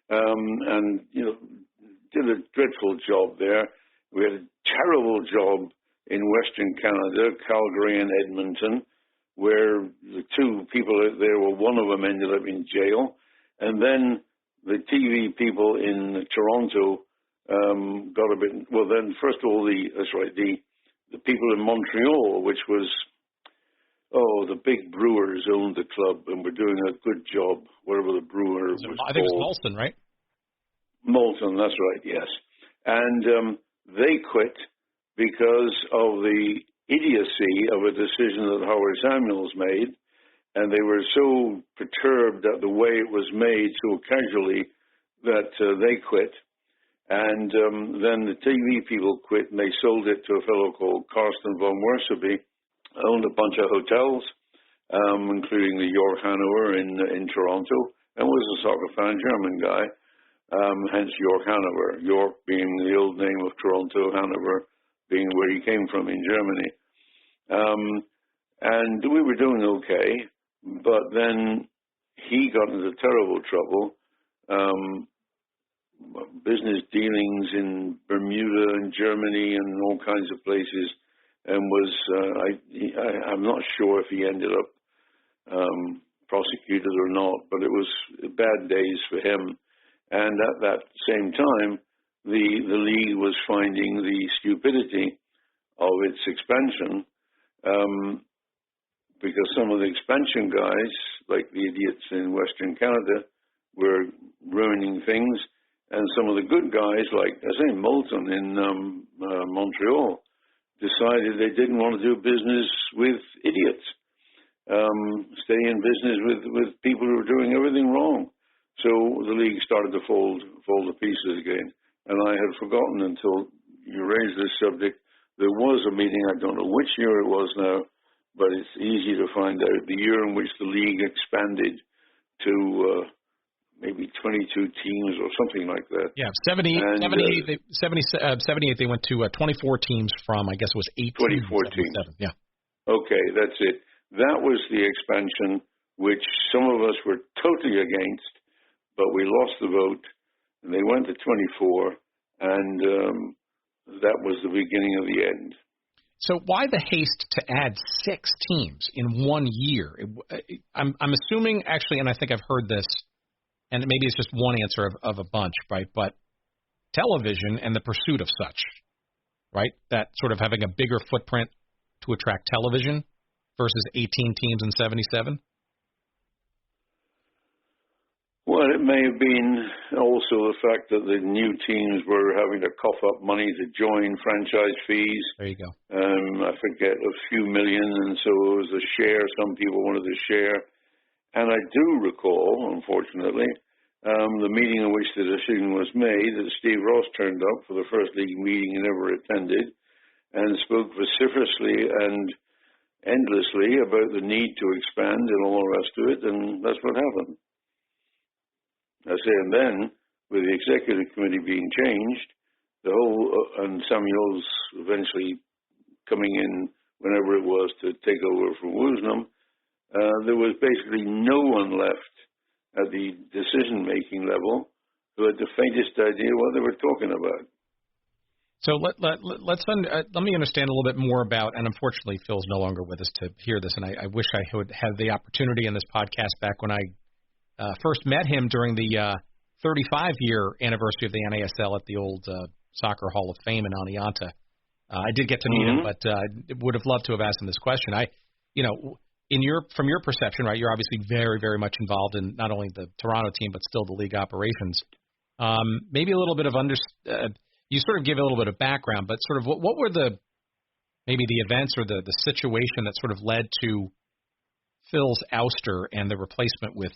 And did a dreadful job there. We had a terrible job in Western Canada, Calgary and Edmonton, where the two people there were, one of them ended up in jail. And then the TV people in Toronto got a bit, well then, first of all, the people in Montreal, which was, the big brewers owned the club and were doing a good job, whatever the brewer was called. I think it was Molson, right? Molson, that's right, yes. And they quit because of the idiocy of a decision that Howard Samuels made, and they were so perturbed at the way it was made so casually that they quit. And then the TV people quit, and they sold it to a fellow called Karsten von Worseby, owned a bunch of hotels, including the York Hanover in Toronto, and was a soccer fan, German guy, hence York Hanover, York being the old name of Toronto, Hanover being where he came from in Germany. And we were doing okay, but then he got into terrible trouble. Business dealings in Bermuda and Germany and all kinds of places, and I'm not sure if he ended up prosecuted or not, but it was bad days for him. And at that same time, the league was finding the stupidity of its expansion, because some of the expansion guys, like the idiots in Western Canada, were ruining things, and some of the good guys, like I say, Molson in Montreal, decided they didn't want to do business with idiots, stay in business with people who were doing everything wrong. So the league started to fall to pieces again. And I had forgotten until you raised this subject. There was a meeting, I don't know which year it was now, but it's easy to find out, the year in which the league expanded to maybe 22 teams or something like that. Yeah, 78 they went to 24 teams from, I guess it was 18. 24 teams. Yeah. Okay, that's it. That was the expansion which some of us were totally against, but we lost the vote, and they went to 24, and that was the beginning of the end. So why the haste to add 6 teams in 1 year? I'm assuming, actually, and I think I've heard this, and maybe it's just one answer of a bunch, right? But television and the pursuit of such, right? That sort of having a bigger footprint to attract television versus 18 teams in 77? Well, it may have been also the fact that the new teams were having to cough up money to join, franchise fees. There you go. I forget, a few million, and so it was a share. Some people wanted to share. And I do recall, unfortunately, the meeting in which the decision was made, that Steve Ross turned up for the first league meeting he never attended and spoke vociferously and endlessly about the need to expand and all the rest of it, and that's what happened. I say, and then, with the executive committee being changed, the whole, and Samuels eventually coming in whenever it was to take over from Woosnam, there was basically no one left at the decision-making level who had the faintest idea what they were talking about. So let me understand a little bit more about, and unfortunately Phil's no longer with us to hear this, and I wish I would have the opportunity in this podcast back when I first met him during the 35-year anniversary of the NASL at the old Soccer Hall of Fame in Oneonta. I did get to meet him, but would have loved to have asked him this question. From your perception, right, you're obviously very, very much involved in not only the Toronto team, but still the league operations. Maybe a little bit of you sort of give a little bit of background, but sort of what were the events or the situation that sort of led to Phil's ouster and the replacement with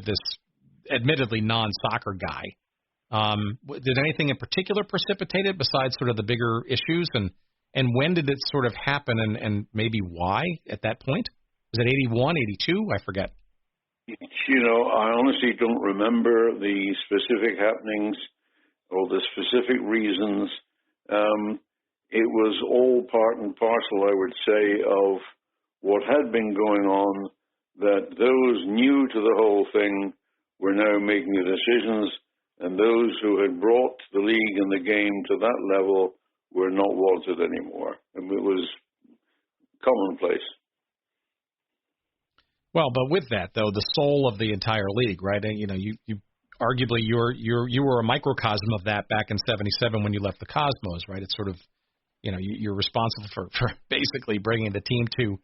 this admittedly non-soccer guy? Did anything in particular precipitate it besides sort of the bigger issues? And when did it sort of happen and maybe why at that point? Was it 81, 82? I forget. I honestly don't remember the specific happenings or the specific reasons. It was all part and parcel, I would say, of what had been going on, that those new to the whole thing were now making the decisions, and those who had brought the league and the game to that level were not wanted anymore. And it was commonplace. Well, but with that, though, the soul of the entire league, right? And, you arguably you were a microcosm of that back in 77 when you left the Cosmos, right? It's sort of, you're responsible for basically bringing the team to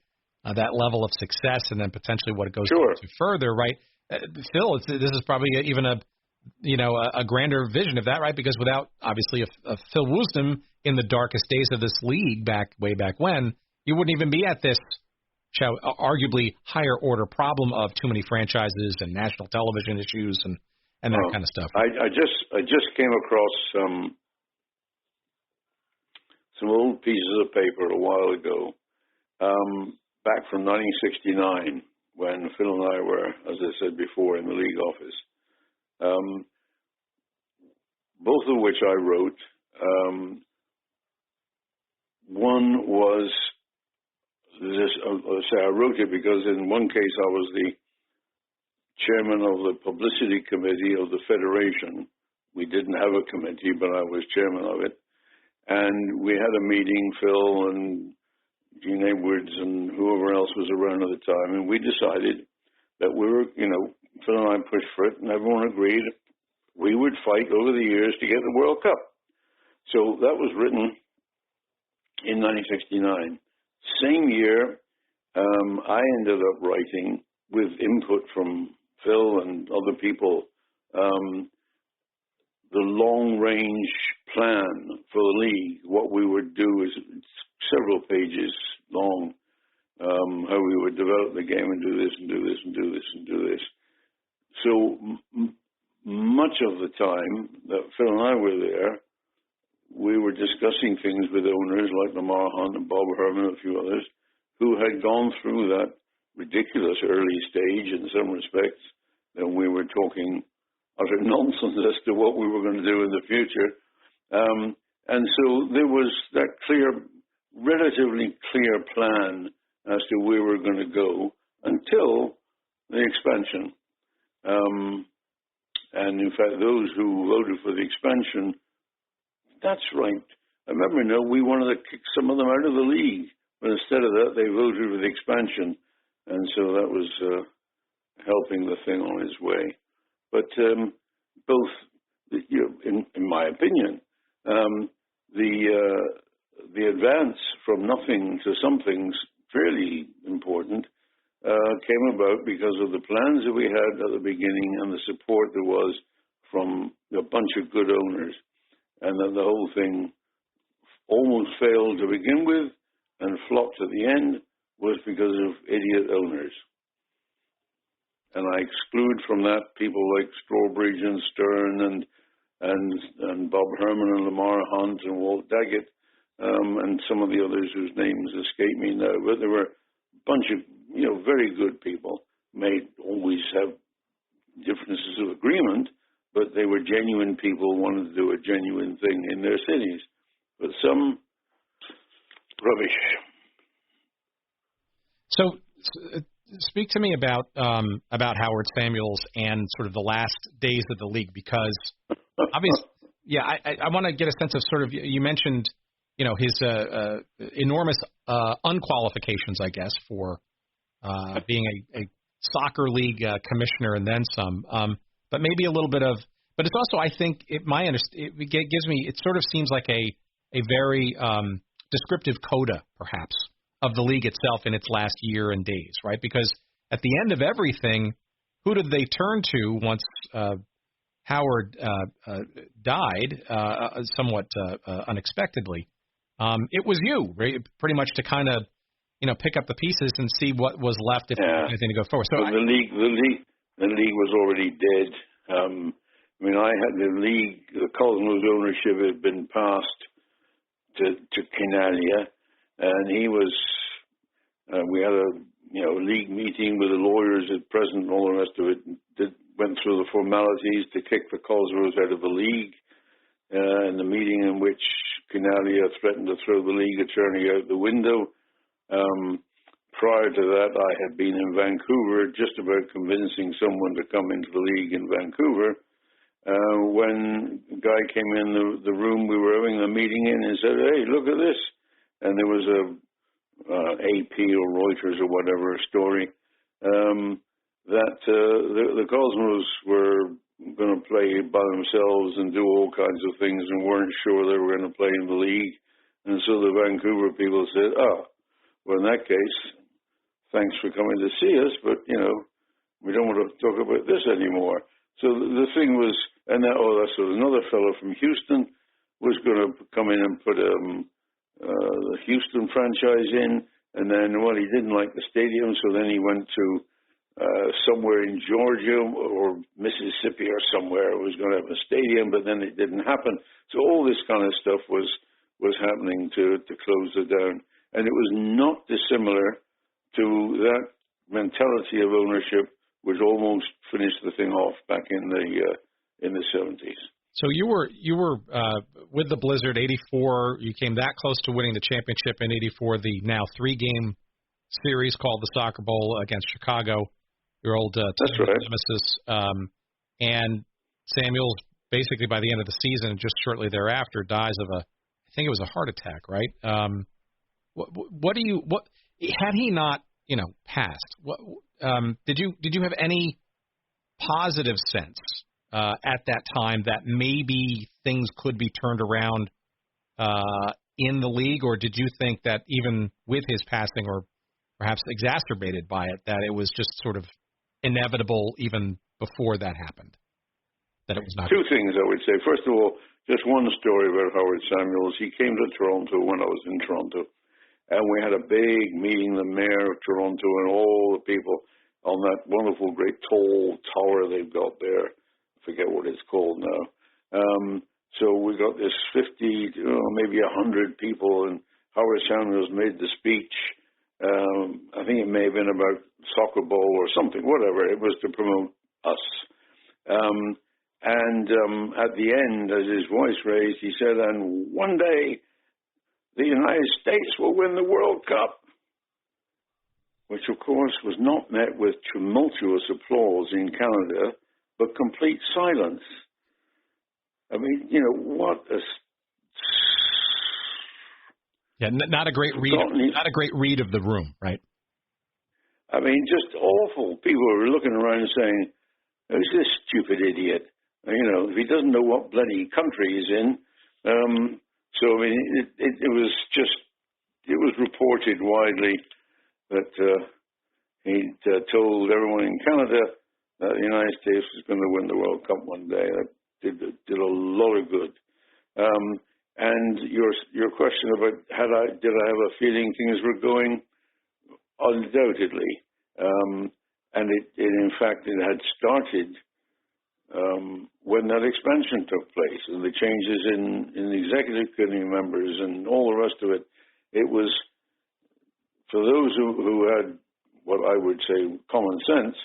that level of success, and then potentially what it goes to further, right? Phil, this is probably even a grander vision of that, right? Because without obviously a Phil Woosnam in the darkest days of this league way back when, you wouldn't even be at this arguably higher order problem of too many franchises and national television issues and that kind of stuff. I just came across some old pieces of paper a while ago, back from 1969, when Phil and I were, as I said before, in the league office. Both of which I wrote. One was I wrote it because in one case I was the chairman of the publicity committee of the federation. We didn't have a committee, but I was chairman of it. And we had a meeting, Phil and Gene Edwards and whoever else was around at the time, and we decided that we were, Phil and I pushed for it, and everyone agreed we would fight over the years to get the World Cup. So that was written in 1969. Same year, I ended up writing, with input from Phil and other people, the long-range plan for the league. What we would do is several pages long, how we would develop the game and do this and do this and do this and do this. So much of the time that Phil and I were there, we were discussing things with owners like Lamar and Bob Hermann and a few others who had gone through that ridiculous early stage in some respects, and we were talking utter nonsense as to what we were going to do in the future. And so there was that relatively clear plan as to where we were going to go until the expansion. And in fact, those who voted for the expansion, that's right. I remember, we wanted to kick some of them out of the league, but instead of that, they voted for the expansion. And so that was helping the thing on its way. But both, in my opinion, the advance from nothing to something's fairly important, came about because of the plans that we had at the beginning and the support there was from a bunch of good owners. And then the whole thing almost failed to begin with and flopped at the end was because of idiot owners. And I exclude from that people like Strawbridge and Stern and Bob Hermann and Lamar Hunt and Walt Daggett and some of the others whose names escape me now. But there were a bunch of very good people. May always have differences of agreement, but they were genuine people, wanted to do a genuine thing in their cities. But some rubbish. So speak to me about Howard Samuels and sort of the last days of the league, because obviously, I want to get a sense of sort of, you mentioned, his enormous unqualifications, I guess, for being a soccer league commissioner and then some, but maybe a little bit of, but it's also, I think, it gives me, it sort of seems like a very descriptive coda, perhaps, of the league itself in its last year and days, right? Because at the end of everything, who did they turn to once Howard died, somewhat unexpectedly? It was you, right? Pretty much to kind of, pick up the pieces and see what was left if anything to go forward. So the league was already dead. I had the Cosmos ownership had been passed to Kinalia, and he was. We had a league meeting with the lawyers at present and all the rest of it. Went through the formalities to kick the Cosmos out of the league. In the meeting in which Kinalia threatened to throw the league attorney out the window. Prior to that, I had been in Vancouver just about convincing someone to come into the league in Vancouver. When a guy came in the room we were having the meeting in and said, "Hey, look at this." And there was a AP or Reuters or whatever story that the Cosmos were going to play by themselves and do all kinds of things and weren't sure they were going to play in the league. And so the Vancouver people said, well, in that case, thanks for coming to see us, but, we don't want to talk about this anymore. So the thing was, and so another fellow from Houston was going to come in and put the Houston franchise in, and then, he didn't like the stadium, so then he went to somewhere in Georgia or Mississippi or somewhere. It was going to have a stadium, but then it didn't happen. So all this kind of stuff was happening to close it down. And it was not dissimilar to that mentality of ownership which almost finished the thing off back in the 70s. So you were with the Blizzard 84. You came that close to winning the championship in 84. The now 3-game series called the Soccer Bowl against Chicago, your old that's right. nemesis. And Samuels, basically by the end of the season, just shortly thereafter, dies of I think it was a heart attack, right? What had he not, passed? Did you have any positive sense at that time that maybe things could be turned around in the league, or did you think that even with his passing, or perhaps exacerbated by it, that it was just sort of inevitable even before that happened? That it was not. Two things I would say. First of all, just one story about Howard Samuels. He came to Toronto when I was in Toronto, and we had a big meeting, the mayor of Toronto and all the people, on that wonderful, great, tall tower they've got there. I forget what it's called now. So we got this 50, maybe 100 people, and Howard Sanders made the speech. I think it may have been about soccer ball or something, whatever. It was to promote us. And at the end, as his voice raised, he said, and one day the United States will win the World Cup, which, of course, was not met with tumultuous applause in Canada, but complete silence. I mean, what a... Yeah, not a great read. Not a great read of the room, right? I mean, just awful. People were looking around and saying, "Who's this stupid idiot? If he doesn't know what bloody country he's in." So I mean, it was reported widely that he'd told everyone in Canada that the United States was going to win the World Cup one day. That did a lot of good. And your question about did I have a feeling things were going? Undoubtedly, and it in fact it had started when that expansion took place and the changes in the executive committee members and all the rest of it. It was for those who had what I would say common sense.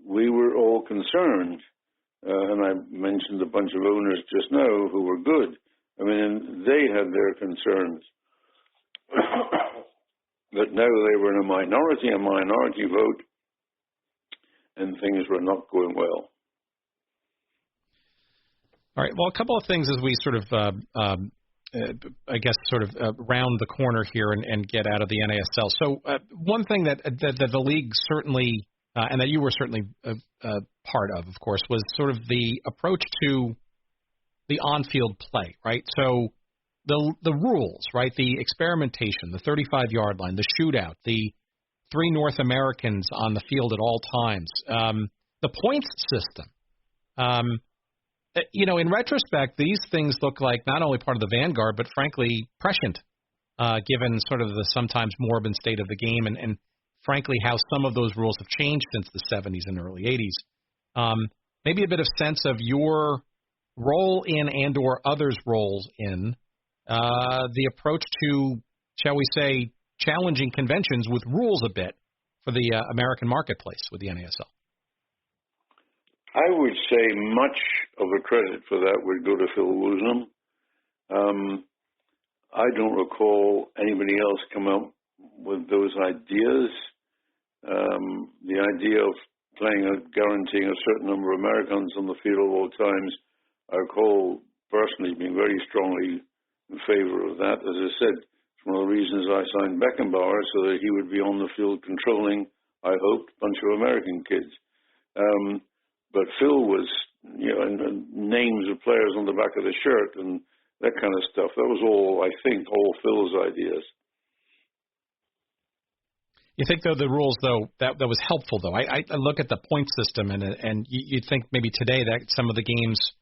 We were all concerned. And I mentioned a bunch of owners just now who were good. I mean, they had their concerns. But now they were in a minority vote, and things were not going well. All right. Well, a couple of things as we sort of, round the corner here and get out of the NASL. So one thing that the league certainly and that you were certainly part of course, was sort of the approach to the on-field play, right? So the rules, right? The experimentation, the 35-yard line, the shootout, the 3 North Americans on the field at all times, the points system. In retrospect, these things look like not only part of the vanguard, but frankly prescient, given sort of the sometimes morbid state of the game and frankly, how some of those rules have changed since the 70s and early 80s. Maybe a bit of sense of your role in and or others' roles in the approach to, shall we say, challenging conventions with rules a bit for the American marketplace with the NASL. I would say much of the credit for that would go to Phil Woosnam. I don't recall anybody else come up with those ideas. The idea of guaranteeing a certain number of Americans on the field at all times, I recall personally being very strongly in favor of that. As I said, it's one of the reasons I signed Beckenbauer, so that he would be on the field controlling, I hoped, a bunch of American kids. But Phil was, and names of players on the back of the shirt and that kind of stuff. That was all, I think, all Phil's ideas. You think, though, the rules, though, that was helpful, though? I look at the point system, and you'd think maybe today that some of the games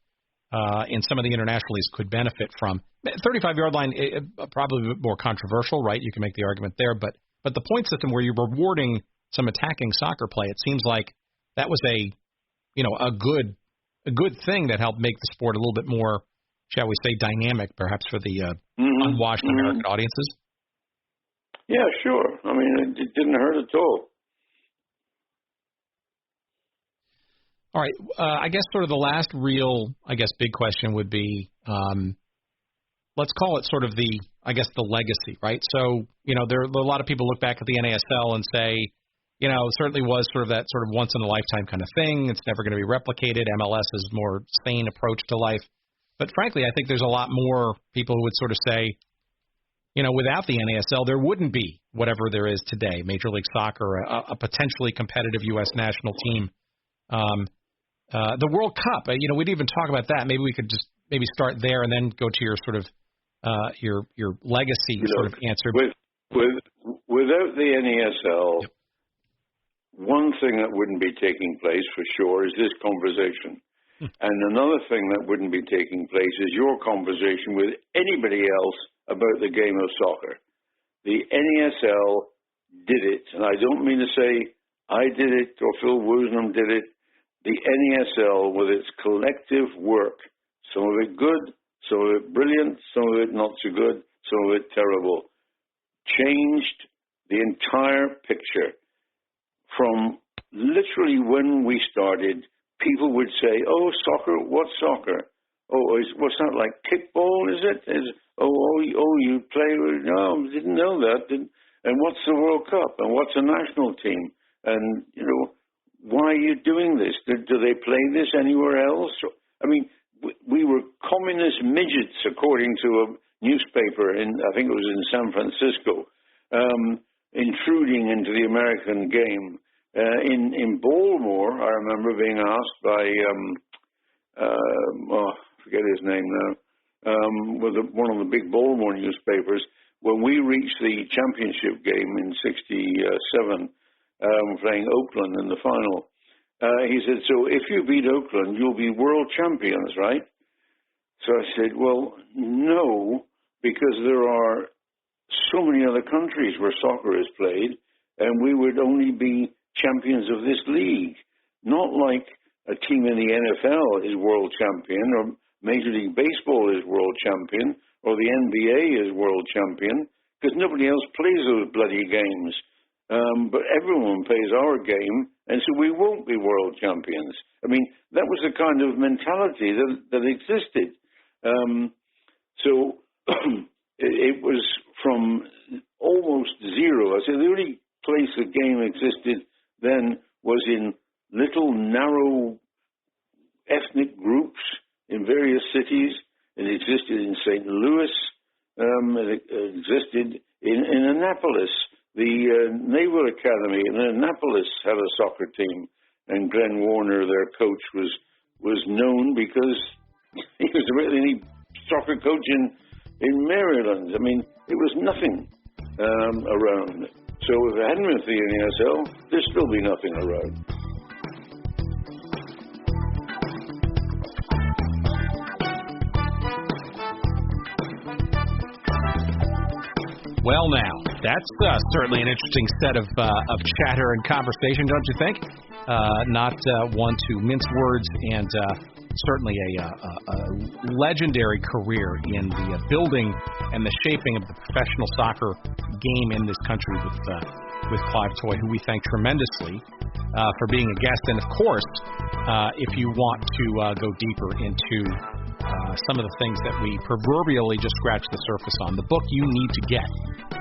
in some of the international leagues could benefit from. 35-yard line, probably a bit more controversial, right? You can make the argument there. But the point system where you're rewarding some attacking soccer play, it seems like that was a good thing that helped make the sport a little bit more, shall we say, dynamic, perhaps for the unwashed American audiences. Yeah, sure. I mean, it didn't hurt at all. All right. I guess sort of the last real, big question would be, let's call it sort of the legacy, right? So, there are a lot of people look back at the NASL and say, it certainly was sort of that sort of once-in-a-lifetime kind of thing. It's never going to be replicated. MLS is a more sane approach to life. But frankly, I think there's a lot more people who would sort of say, without the NASL, there wouldn't be whatever there is today, Major League Soccer, a potentially competitive U.S. national team. The World Cup, we'd even talk about that. Maybe we could just start there and then go to your sort of your legacy sort of answer. Without the NASL, yep. One thing that wouldn't be taking place for sure is this conversation. And another thing that wouldn't be taking place is your conversation with anybody else about the game of soccer. The NASL did it, and I don't mean to say I did it, or Phil Woosnam did it. The NASL, with its collective work, some of it good, some of it brilliant, some of it not so good, some of it terrible, changed the entire picture. From literally when we started, people would say, "Oh, soccer, what's soccer? Oh, what's that, like kickball, is it? You play, no, didn't know that. And what's the World Cup? And what's a national team? And, why are you doing this? Do they play this anywhere else?" I mean, we were communist midgets, according to a newspaper I think it was in San Francisco, intruding into the American game. In Baltimore, I remember being asked by, I forget his name now, one of the big Baltimore newspapers, when we reached the championship game in '67, playing Oakland in the final. He said, "So if you beat Oakland, you'll be world champions, right?" So I said, "Well, no, because there are so many other countries where soccer is played, and we would only be champions of this league. Not like a team in the NFL is world champion, or Major League Baseball is world champion, or the NBA is world champion, because nobody else plays those bloody games. But everyone plays our game, and so we won't be world champions." I mean, that was the kind of mentality that existed. So it was from almost zero. I say the only place the game existed then was in little narrow ethnic groups in various cities. It existed in St. Louis. It existed in Annapolis. The Naval Academy in Annapolis had a soccer team, and Glenn Warner, their coach, was known because he was the only soccer coach in Maryland. I mean, it was nothing around. So if it hadn't been for the NASL, there'd still be nothing around. Well, now, that's certainly an interesting set of chatter and conversation, don't you think? Not one to mince words, and certainly a legendary career in the building and the shaping of the professional soccer game in this country with Clive Toye, who we thank tremendously for being a guest. And, of course, if you want to go deeper into some of the things that we proverbially just scratched the surface on, the book you need to get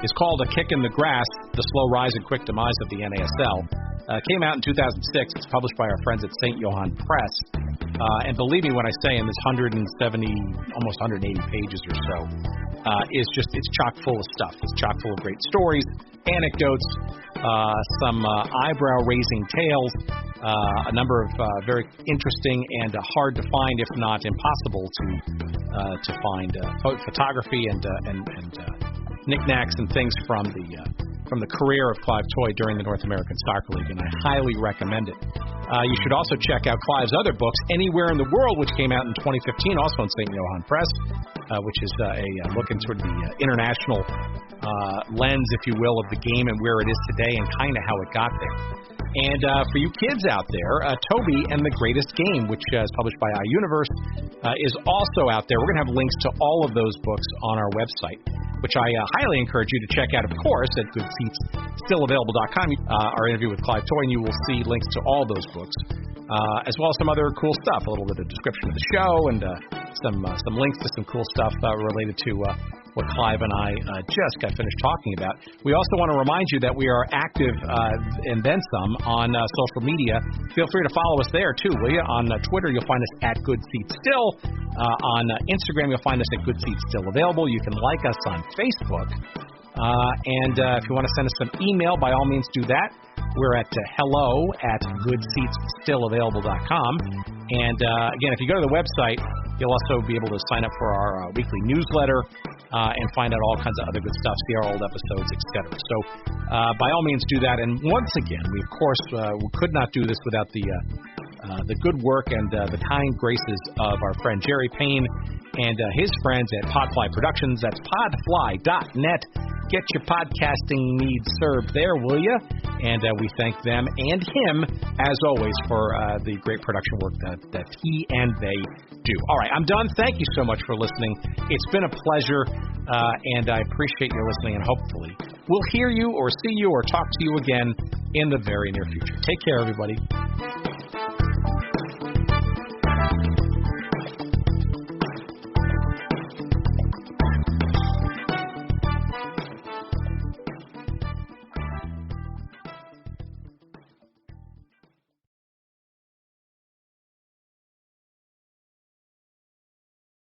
is called A Kick in the Grass, The Slow Rise and Quick Demise of the NASL. Came out in 2006. It's published by our friends at St. Johann Press. And believe me when I say, in this 170, almost 180 pages or so, it's chock full of stuff. It's chock full of great stories, anecdotes, some eyebrow-raising tales, a number of very interesting and hard to find, if not impossible to find, photography and knickknacks and things from the career of Clive Toye during the North American Soccer League, and I highly recommend it. You should also check out Clive's other books, Anywhere in the World, which came out in 2015, also in St. Johann Press, which is a look into sort of the international lens, if you will, of the game and where it is today and kind of how it got there. And for you kids out there, Toby and the Greatest Game, which is published by iUniverse, is also out there. We're going to have links to all of those books on our website, which I highly encourage you to check out, of course, at goodseatsstillavailable.com. Our interview with Clive Toye, and you will see links to all those books, as well as some other cool stuff, a little bit of description of the show, and some links to some cool stuff related to what Clive and I just got finished talking about. We also want to remind you that we are active, and then some, on social media. Feel free to follow us there, too, will you? On Twitter, you'll find us at Good Seats Still. On Instagram, you'll find us at Good Seats Still Available. You can like us on Facebook. And if you want to send us some email, by all means do that. We're at hello@goodseatsstillavailable.com. And, again, if you go to the website, you'll also be able to sign up for our weekly newsletter and find out all kinds of other good stuff, see our old episodes, etc. So, by all means, do that. And once again, we, of course, we could not do this without the good work and the kind graces of our friend Jerry Payne and his friends at Podfly Productions. That's podfly.net. Get your podcasting needs served there, will you? And we thank them and him, as always, for the great production work that he and they do. All right, I'm done. Thank you so much for listening. It's been a pleasure, and I appreciate your listening, and hopefully we'll hear you or see you or talk to you again in the very near future. Take care, everybody.